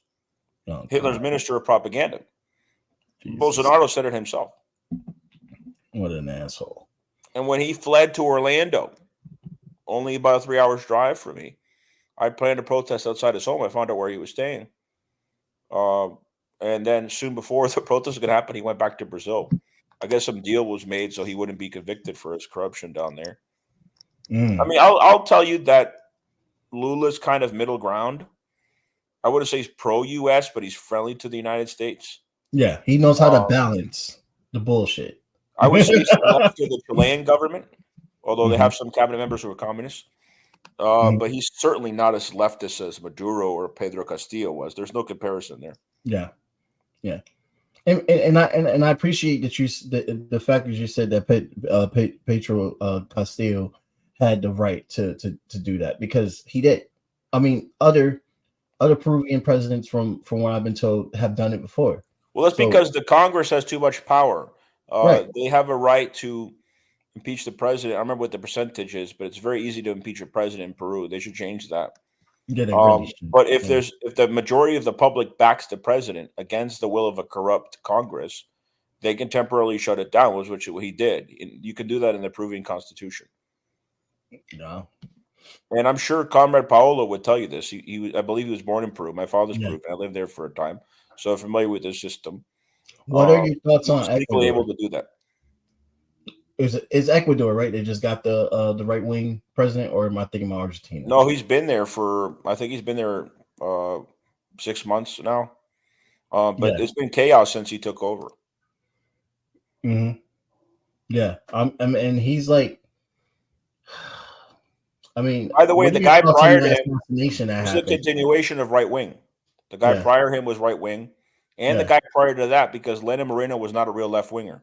Hitler's minister of propaganda. Jesus. Bolsonaro said it himself. What an asshole! And when he fled to Orlando, only about a 3 hours drive from me, I planned to protest outside his home. I found out where he was staying. And then soon before the protest was going to happen, he went back to Brazil. I guess some deal was made so he wouldn't be convicted for his corruption down there. I mean, I'll tell you that Lula's kind of middle ground. I wouldn't say he's pro-U.S., but he's friendly to the United States. Yeah, he knows how to balance the bullshit. I would say he's friendly to the Chilean government, although they have some cabinet members who are communists. But he's certainly not as leftist as Maduro or Pedro Castillo was. There's no comparison there. Yeah. And I appreciate that the fact that you said that Pedro Castillo had the right to do that, because he did. I mean, other Peruvian presidents from what I've been told have done it before. Well, that's because the Congress has too much power. Right. They have a right to impeach the president. I remember what the percentage is, but it's very easy to impeach a president in Peru. They should change that. But if the majority of the public backs the president against the will of a corrupt Congress, they can temporarily shut it down, which he did. You can do that in the Peruvian constitution. No. And I'm sure Comrade Paolo would tell you this. I believe he was born in Peru. My father's Peruvian. I lived there for a time, so I'm familiar with this system. What are your thoughts on Ecuador? Able to do that? Is Ecuador right? They just got the right wing president, or am I thinking about Argentina? No, he's been there I think he's been there 6 months now. But it's been chaos since he took over. Mm-hmm. Yeah, and he's like, I mean, by the way, the guy prior to him was a continuation of right wing. The guy prior to him was right wing, and the guy prior to that, because Lenin Moreno was not a real left winger.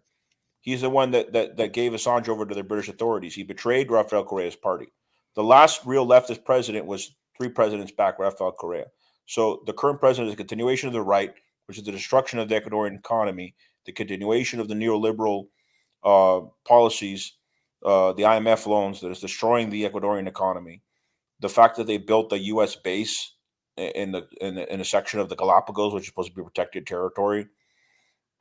He's the one that gave Assange over to the British authorities. He betrayed Rafael Correa's party. The last real leftist president was 3 presidents back, Rafael Correa. So the current president is a continuation of the right, which is the destruction of the Ecuadorian economy, the continuation of the neoliberal policies, the IMF loans that is destroying the Ecuadorian economy, the fact that they built a U.S. base in a section of the Galapagos, which is supposed to be protected territory,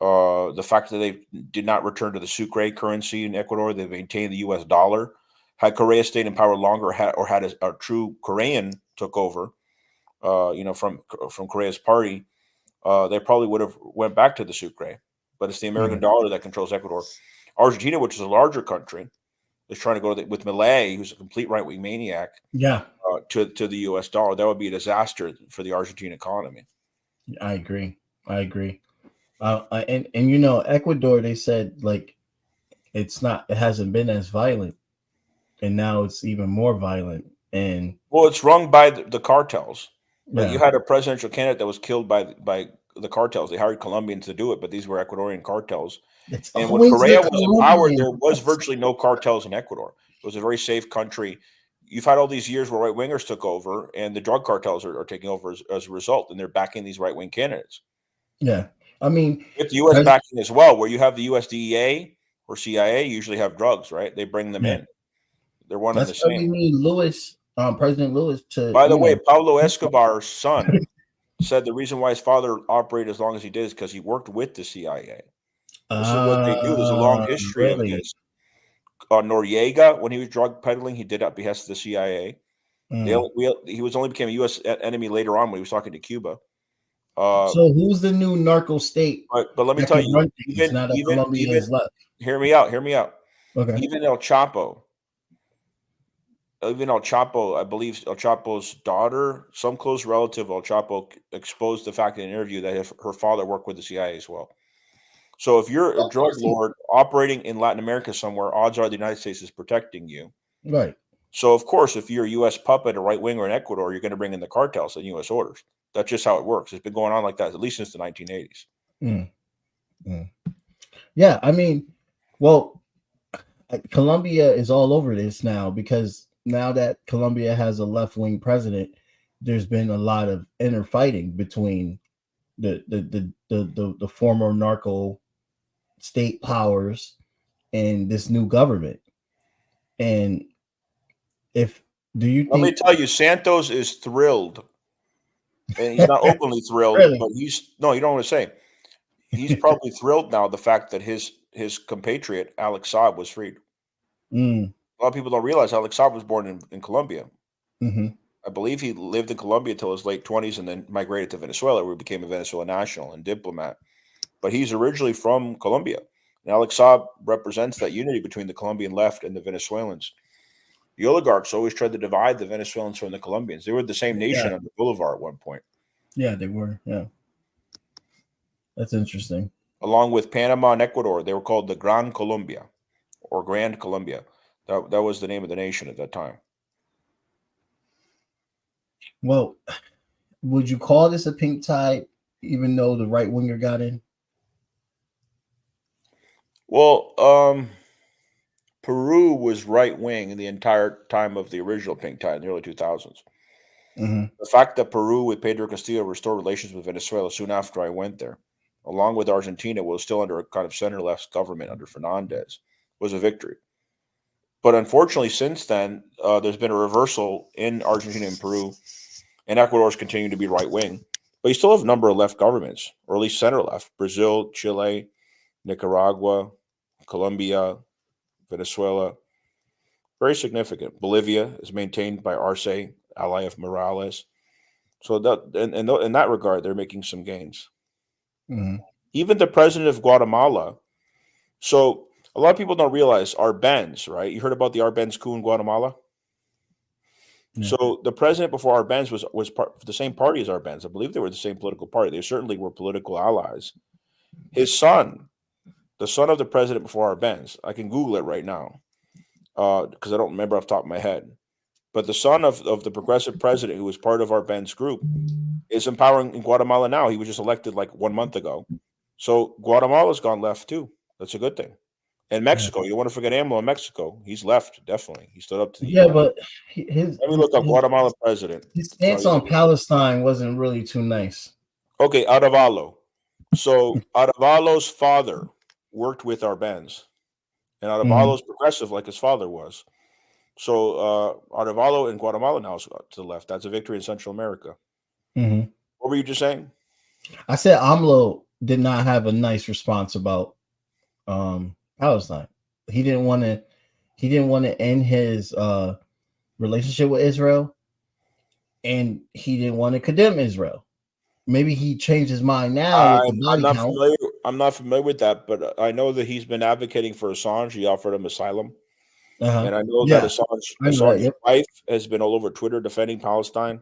the fact that they did not return to the sucre currency in Ecuador, they maintained the U.S. dollar. Had Correa stayed in power longer, had a true Correan took over, from Correa's party, they probably would have went back to the sucre. But it's the American dollar that controls Ecuador. Argentina, which is a larger country, is trying to go with Milei, who's a complete right-wing maniac, to the U.S. dollar. That would be a disaster for the Argentine economy. I agree. And Ecuador, they said like it hasn't been as violent, and now it's even more violent. And it's run by the cartels. Yeah. You had a presidential candidate that was killed by the cartels. They hired Colombians to do it, but these were Ecuadorian cartels. And when Correa was in power, there was virtually no cartels in Ecuador. It was a very safe country. You've had all these years where right-wingers took over, and the drug cartels are taking over as a result, and they're backing these right-wing candidates. Yeah. I mean, with the U.S. backing as well, where you have the U.S. DEA or CIA usually have drugs, right? They bring them in. They're one and the same. That's why we need President Lewis to. By the way, Pablo Escobar's son said the reason why his father operated as long as he did is because he worked with the CIA. This is what they do. There's a long history of this. Noriega, when he was drug peddling, he did at behest of the CIA. He only became a U.S. enemy later on when he was talking to Cuba. So who's the new narco state? But let me tell you, even hear me out. Okay. Even El Chapo, I believe El Chapo's daughter, some close relative, El Chapo exposed the fact in an interview that her father worked with the CIA as well. So if you're a drug lord operating in Latin America somewhere, odds are the United States is protecting you. Right. So, of course, if you're a U.S. puppet, a right winger in Ecuador, you're going to bring in the cartels and U.S. orders. That's just how it works. It's been going on like that at least since the 1980s. Yeah, I mean, well, Colombia is all over this now because now that Colombia has a left-wing president, there's been a lot of inner fighting between the former narco state powers and this new government. And let me tell you, Santos is thrilled. And he's not openly thrilled, really? But you don't want to say. He's probably thrilled now the fact that his compatriot, Alex Saab, was freed. A lot of people don't realize Alex Saab was born in Colombia. I believe he lived in Colombia until his late 20s and then migrated to Venezuela, where he became a Venezuelan national and diplomat. But he's originally from Colombia. And Alex Saab represents that unity between the Colombian left and the Venezuelans. The oligarchs always tried to divide the Venezuelans from the Colombians. They were the same nation on the boulevard at one point. Yeah, they were. Yeah. That's interesting. Along with Panama and Ecuador, they were called the Gran Colombia or Grand Colombia. That was the name of the nation at that time. Well, would you call this a pink tide, even though the right winger got in? Well, Peru was right wing the entire time of the original pink tide in the early 2000s. The fact that Peru with Pedro Castillo restored relations with Venezuela soon after I went there, along with Argentina, was still under a kind of center-left government under Fernandez, was a victory. But unfortunately, since then, there's been a reversal in Argentina and Peru, and Ecuador's continuing to be right-wing. But you still have a number of left governments, or at least center-left: Brazil, Chile, Nicaragua, Colombia, Venezuela. Very significant. Bolivia is maintained by Arce, ally of Morales. So that in that regard, they're making some gains. Even the president of Guatemala. So a lot of people don't realize Arbenz, right? You heard about the Arbenz coup in Guatemala? Yeah. So the president before Arbenz was part of the same party as Arbenz. I believe they were the same political party. They certainly were political allies. His son, the son of the president before Arbenz, I can Google it right now because I don't remember off the top of my head. But the son of the progressive president who was part of Arbenz group is empowering in Guatemala now. He was just elected like 1 month ago. So Guatemala's gone left too. That's a good thing. And Mexico, you don't want to forget AMLO in Mexico. He's left, definitely. He stood up to the Yeah, UN. but Let me look up Guatemala president. his stance on Palestine wasn't really too nice. Okay, Arevalo. So Arevalo's father worked with Arbenz, and Arevalo's progressive like his father was. So Arevalo in Guatemala now is to the left. That's a victory in Central America. Mm-hmm. What were you just saying? I said AMLO did not have a nice response about Palestine. He didn't want to end his relationship with Israel, and he didn't want to condemn Israel. Maybe he changed his mind now with the body count. I'm not familiar with that, but I know that he's been advocating for Assange. He offered him asylum. And I know that Assange's wife has been all over Twitter defending Palestine,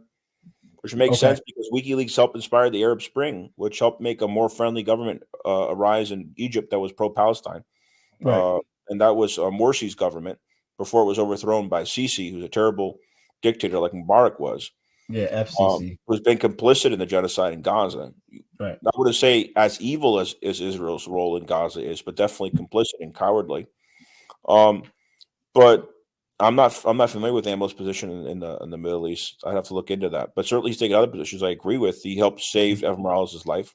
which makes sense because WikiLeaks helped inspire the Arab Spring, which helped make a more friendly government arise in Egypt that was pro-Palestine. Right. And that was Morsi's government before it was overthrown by Sisi, who's a terrible dictator like Mubarak was. Yeah, FCC. Who's been complicit in the genocide in Gaza. Right. I wouldn't say as evil as Israel's role in Gaza is, but definitely complicit and cowardly. But I'm not familiar with AMLO's position in the Middle East. I'd have to look into that. But certainly he's taken other positions I agree with. He helped save Evo Morales' life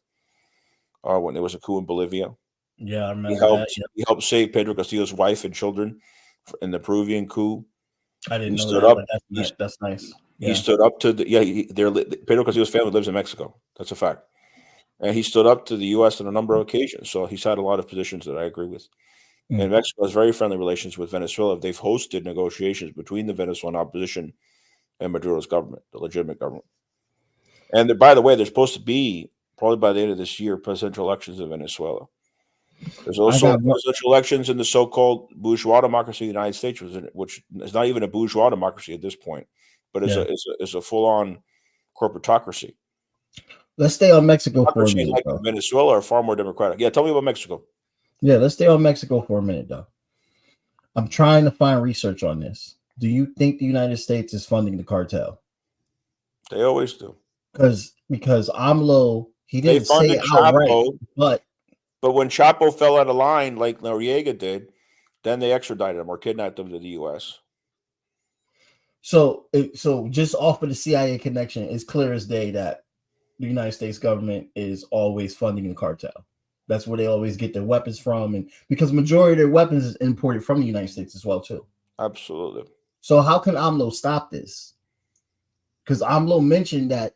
when there was a coup in Bolivia. Yeah, I remember He helped save Pedro Castillo's wife and children in the Peruvian coup. I didn't know that, but that's nice. Yeah. He stood up to Pedro Castillo's family lives in Mexico. That's a fact. And he stood up to the U.S. on a number of occasions. So he's had a lot of positions that I agree with. And Mexico has very friendly relations with Venezuela. They've hosted negotiations between the Venezuelan opposition and Maduro's government, the legitimate government. And by the way, there's supposed to be, probably by the end of this year, presidential elections in Venezuela. There's also presidential elections in the so-called bourgeois democracy of the United States, which is not even a bourgeois democracy at this point, but is a full-on corporatocracy. Let's stay on Mexico for a minute. Like Venezuela are far more democratic. Yeah, tell me about Mexico. Yeah, let's stay on Mexico for a minute, though. I'm trying to find research on this. Do you think the United States is funding the cartel? They always do. Because AMLO, he didn't say it outright, but when Chapo fell out of line, like Noriega did, then they extradited him or kidnapped him to the U.S. So just off of the CIA connection, it's clear as day that the United States government is always funding the cartel. That's where they always get their weapons from, and because majority of their weapons is imported from the United States as well too. Absolutely. So how can AMLO stop this? Because AMLO mentioned that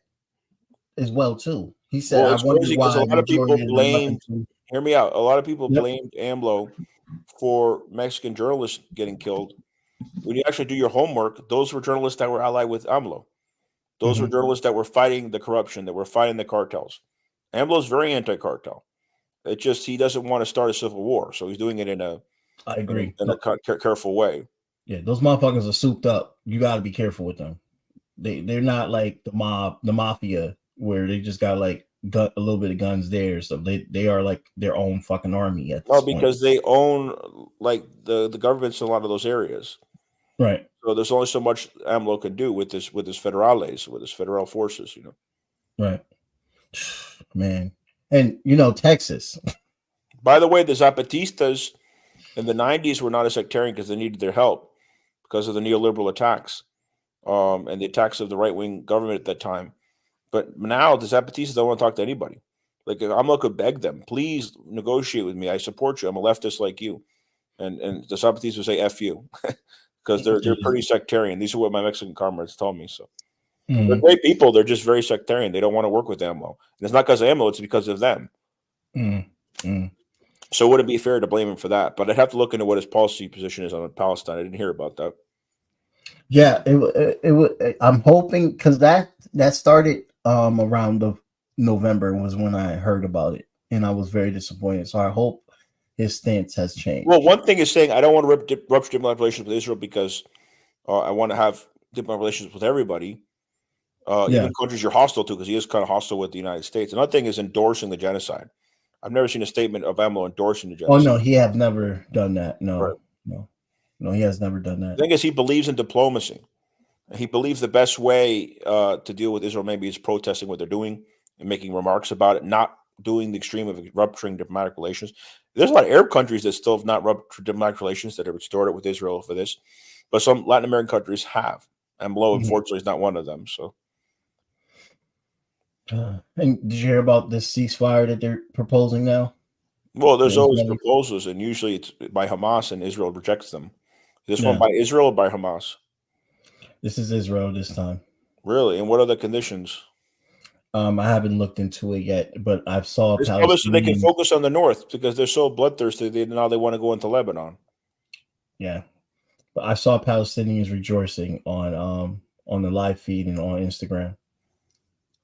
as well too. He said, "I wonder why." A lot of people blamed. Hear me out. A lot of people blamed AMLO for Mexican journalists getting killed. When you actually do your homework, those were journalists that were allied with AMLO. Those were journalists that were fighting the corruption, that were fighting the cartels. AMLO is very anti-cartel. It's just he doesn't want to start a civil war, so he's doing it in a careful way. Yeah, those motherfuckers are souped up. You got to be careful with them. They're not like the mafia, where they just got like a little bit of guns there. So they are like their own fucking army at this point. Because they own like the governments in a lot of those areas. Right. So there's only so much AMLO can do with his federales, with his federal forces, Right. Man. And Texas. By the way, the Zapatistas in the 90s were not a sectarian because they needed their help because of the neoliberal attacks and the attacks of the right-wing government at that time. But now the Zapatistas don't want to talk to anybody. Like AMLO could beg them, please negotiate with me. I support you. I'm a leftist like you. And the Zapatistas would say F you because they're pretty sectarian. These are what my Mexican comrades told me. So they're great people. They're just very sectarian. They don't want to work with AMLO. And it's not because of AMLO, it's because of them. So would it be fair to blame him for that? But I'd have to look into what his policy position is on Palestine. I didn't hear about that. Yeah, it I'm hoping because that started around the November was when I heard about it, and I was very disappointed. So I hope his stance has changed. Well, one thing is saying I don't want to rupture diplomatic relations with Israel because I want to have diplomatic relations with everybody, even countries you're hostile to, because he is kind of hostile with the United States. Another thing is endorsing the genocide. I've never seen a statement of AMLO endorsing the genocide. Oh no, he have never done that. No, he has never done that. The thing is, he believes in diplomacy. He believes the best way to deal with Israel maybe is protesting what they're doing and making remarks about it, not doing the extreme of rupturing diplomatic relations. There's a lot of Arab countries that still have not rubbed diplomatic relations that have restored it with Israel for this, but some Latin American countries have. And Below, unfortunately, is not one of them. So, and did you hear about this ceasefire that they're proposing now? well, there's always proposals, and usually it's by Hamas, and Israel rejects them. Is this one by Israel or by Hamas? This is Israel this time. Really? And what are the conditions? I haven't looked into it yet, but I saw it's probably so they can focus on the north because they're so bloodthirsty. Now they want to go into Lebanon. Yeah, but I saw Palestinians rejoicing on the live feed and on Instagram.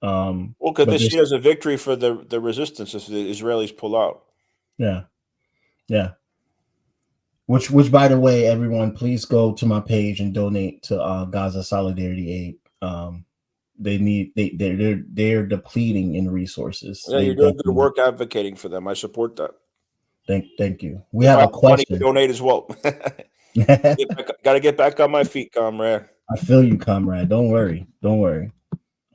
Well, because they see it as a victory for the resistance if the Israelis pull out. Yeah, yeah. Which, by the way, everyone, please go to my page and donate to Gaza Solidarity Aid. They're depleting in resosureces. Yeah, you're doing good work advocating for them. I support that. Thank you. We have a question. Money to donate as well. Got to get back on my feet, comrade. I feel you, comrade. Don't worry.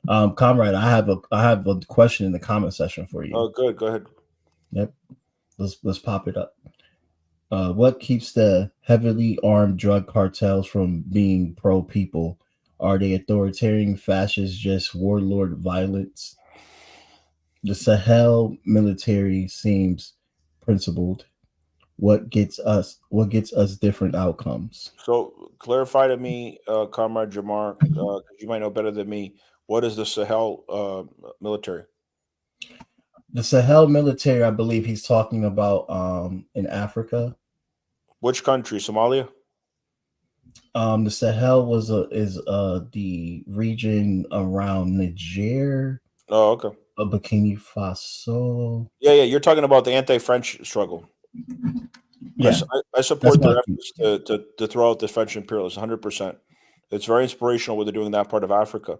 Comrade, I have a question in the comment section for you. Oh, good. Go ahead. Yep. Let's pop it up. What keeps the heavily armed drug cartels from being pro-people? Are they authoritarian fascists, just warlord violence? The Sahel military seems principled. What gets us different outcomes? So clarify to me, Comrade Jamar, because you might know better than me. What is the Sahel military? The Sahel military, I believe he's talking about in Africa. Which country? Somalia? The Sahel is the region around Niger. Oh, okay. Burkina Faso. Yeah. You're talking about the anti-French struggle. Yeah, I support their efforts to throw out the French imperialists 100%. It's very inspirational what they're doing in that part of Africa.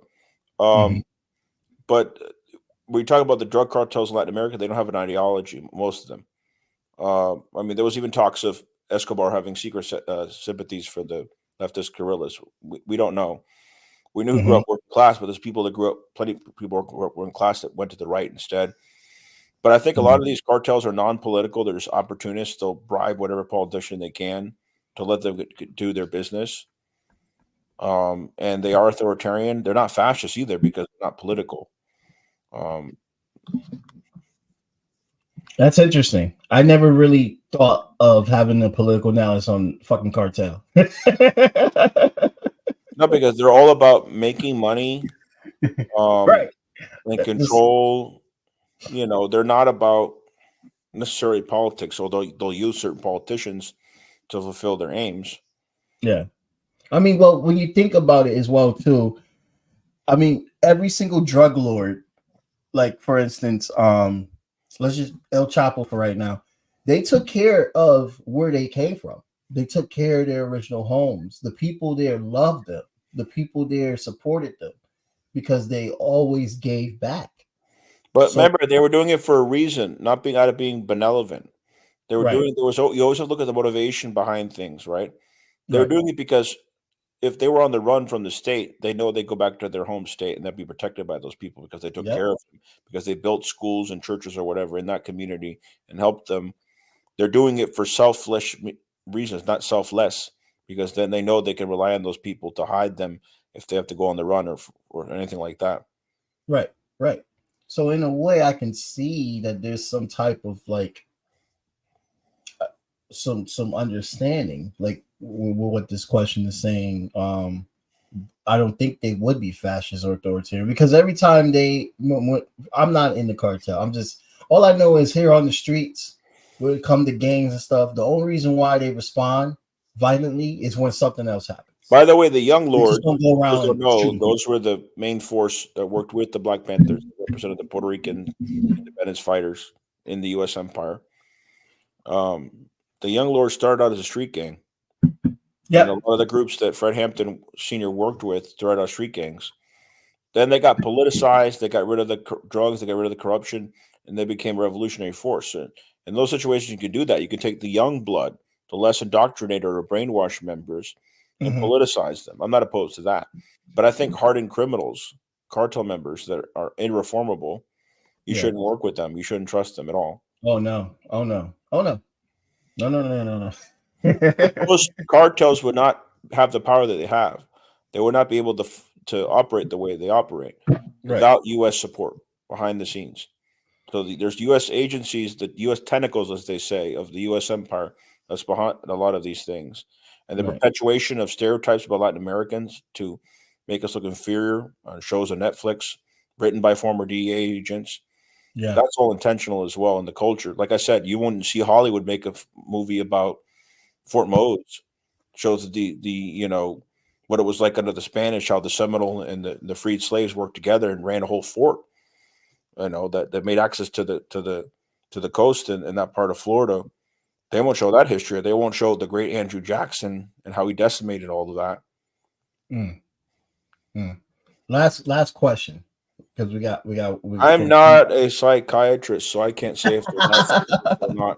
But when you talk about the drug cartels in Latin America, they don't have an ideology, most of them. I mean, there was even talks of Escobar having secret sympathies for the leftist guerrillas. We don't know. We knew he grew up working class, but there's people that grew up, plenty of people grew up working class that went to the right instead. But I think a lot of these cartels are non-political. They're just opportunists. They'll bribe whatever politician they can to let them do their business. And they are authoritarian. They're not fascists either because they're not political. That's interesting. I never really thought of having a political analysis on fucking cartel. No, because they're all about making money, right, and control. They're not about necessarily politics, although they'll use certain politicians to fulfill their aims. Yeah. I mean, well, when you think about it as well, too, I mean, every single drug lord, like, for instance, let's just El Chapo for right now, they took care of where they came from. They took care of their original homes. The people there loved them. The people there supported them because they always gave back. But remember, they were doing it for a reason, not being out of being benevolent. They were doing. You always have to look at the motivation behind things, right? They were doing it because if they were on the run from the state, they know they go back to their home state and they'd be protected by those people because they took care of them, because they built schools and churches or whatever in that community and helped them. They're doing it for selfless reasons, not selfless, because then they know they can rely on those people to hide them if they have to go on the run or anything like that. Right. So in a way, I can see that there's some type of like some understanding, like what this question is saying. I don't think they would be fascist or authoritarian because every time I'm not in the cartel. All I know is here on the streets, when it comes to gangs and stuff, the only reason why they respond violently is when something else happens. By the way, the Young Lords, those were the main force that worked with the Black Panthers, represented the Puerto Rican independence fighters in the U.S. Empire. The Young Lords started out as a street gang. Yeah, a lot of the groups that Fred Hampton Sr. worked with started out street gangs. Then they got politicized. They got rid of the drugs. They got rid of the corruption, and they became a revolutionary force. In those situations, you can do that. You can take the young blood, the less indoctrinated or brainwashed members, and politicize them. I'm not opposed to that. But I think hardened criminals, cartel members that are irreformable, you shouldn't work with them. You shouldn't trust them at all. Oh, no. No. Those cartels would not have the power that they have. They would not be able to operate the way they operate without U.S. support behind the scenes. So there's U.S. agencies, the U.S. tentacles, as they say, of the U.S. empire that's behind a lot of these things. And the perpetuation of stereotypes about Latin Americans to make us look inferior on shows on Netflix written by former DEA agents. Yeah, that's all intentional as well in the culture. Like I said, you wouldn't see Hollywood make a movie about Fort Mose. Shows the what it was like under the Spanish, how the Seminole and the freed slaves worked together and ran a whole fort. That made access to the coast in that part of Florida. They won't show that history. They won't show the great Andrew Jackson and how he decimated all of that. Last question, because we got. I'm not a psychiatrist, so I can't say if they're not or not.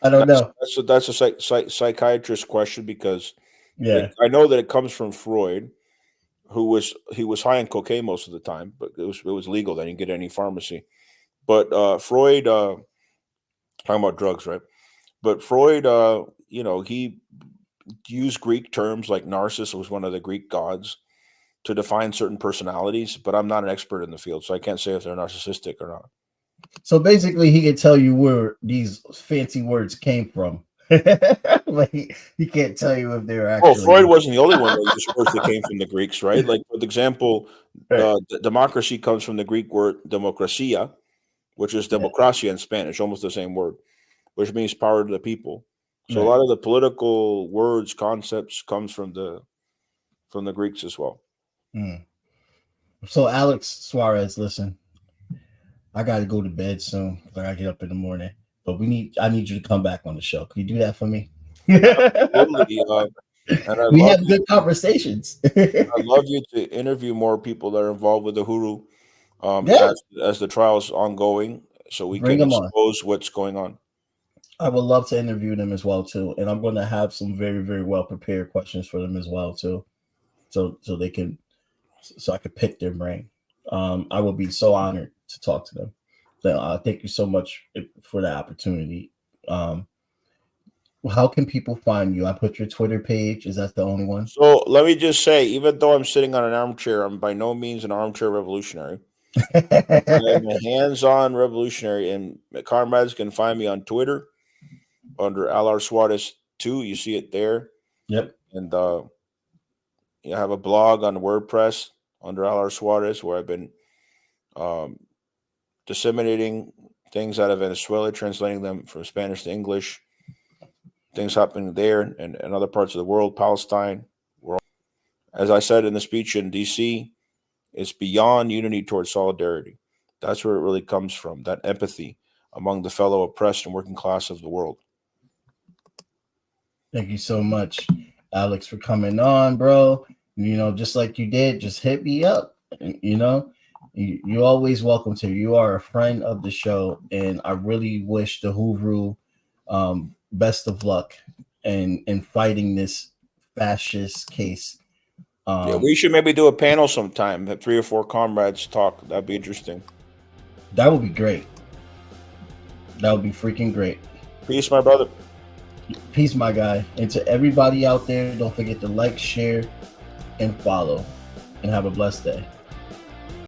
I don't know. That's a psychiatrist question because I know that it comes from Freud, he was high on cocaine most of the time, but it was legal. They didn't get any pharmacy. But Freud, talking about drugs, right? But Freud, he used Greek terms like Narcissus was one of the Greek gods to define certain personalities. But I'm not an expert in the field, so I can't say if they're narcissistic or not. So basically, he can tell you where these fancy words came from. But he can't tell you if they're actually. Oh, Freud wasn't the only one that used words that came from the Greeks, right? Like, for example, democracy comes from the Greek word democracia, which is democracia in Spanish, almost the same word, which means power to the people. So a lot of the political words, concepts comes from the Greeks as well. So Alex Suarez, listen, I got to go to bed soon. I got to get up in the morning. But I need you to come back on the show. Can you do that for me? Absolutely. We have good conversations. I'd love you to interview more people that are involved with the Uhuru as the trial is ongoing, so we can expose what's going on. I would love to interview them as well too, and I'm going to have some very, very well prepared questions for them as well too, so I can pick their brain. I will be so honored to talk to them. Thank you so much for the opportunity. How can people find you? I put your Twitter page. Is that the only one? So let me just say, even though I'm sitting on an armchair, I'm by no means an armchair revolutionary. I'm a hands-on revolutionary, and comrades can find me on Twitter under Alex Suarez 2. You see it there. Yep. And I have a blog on WordPress under Alex Suarez where I've been disseminating things out of Venezuela, translating them from Spanish to English, things happening there and other parts of the world, Palestine. As I said in the speech in D.C., it's beyond unity towards solidarity. That's where it really comes from, that empathy among the fellow oppressed and working class of the world. Thank you so much, Alex, for coming on, bro. Just like you did, just hit me up. You're always welcome to. You are a friend of the show, and I really wish the Uhuru best of luck in fighting this fascist case. We should maybe do a panel sometime. Have 3 or 4 comrades talk. That'd be interesting. That would be great. That would be freaking great. Peace, my brother. Peace, my guy. And to everybody out there, don't forget to like, share, and follow. And have a blessed day.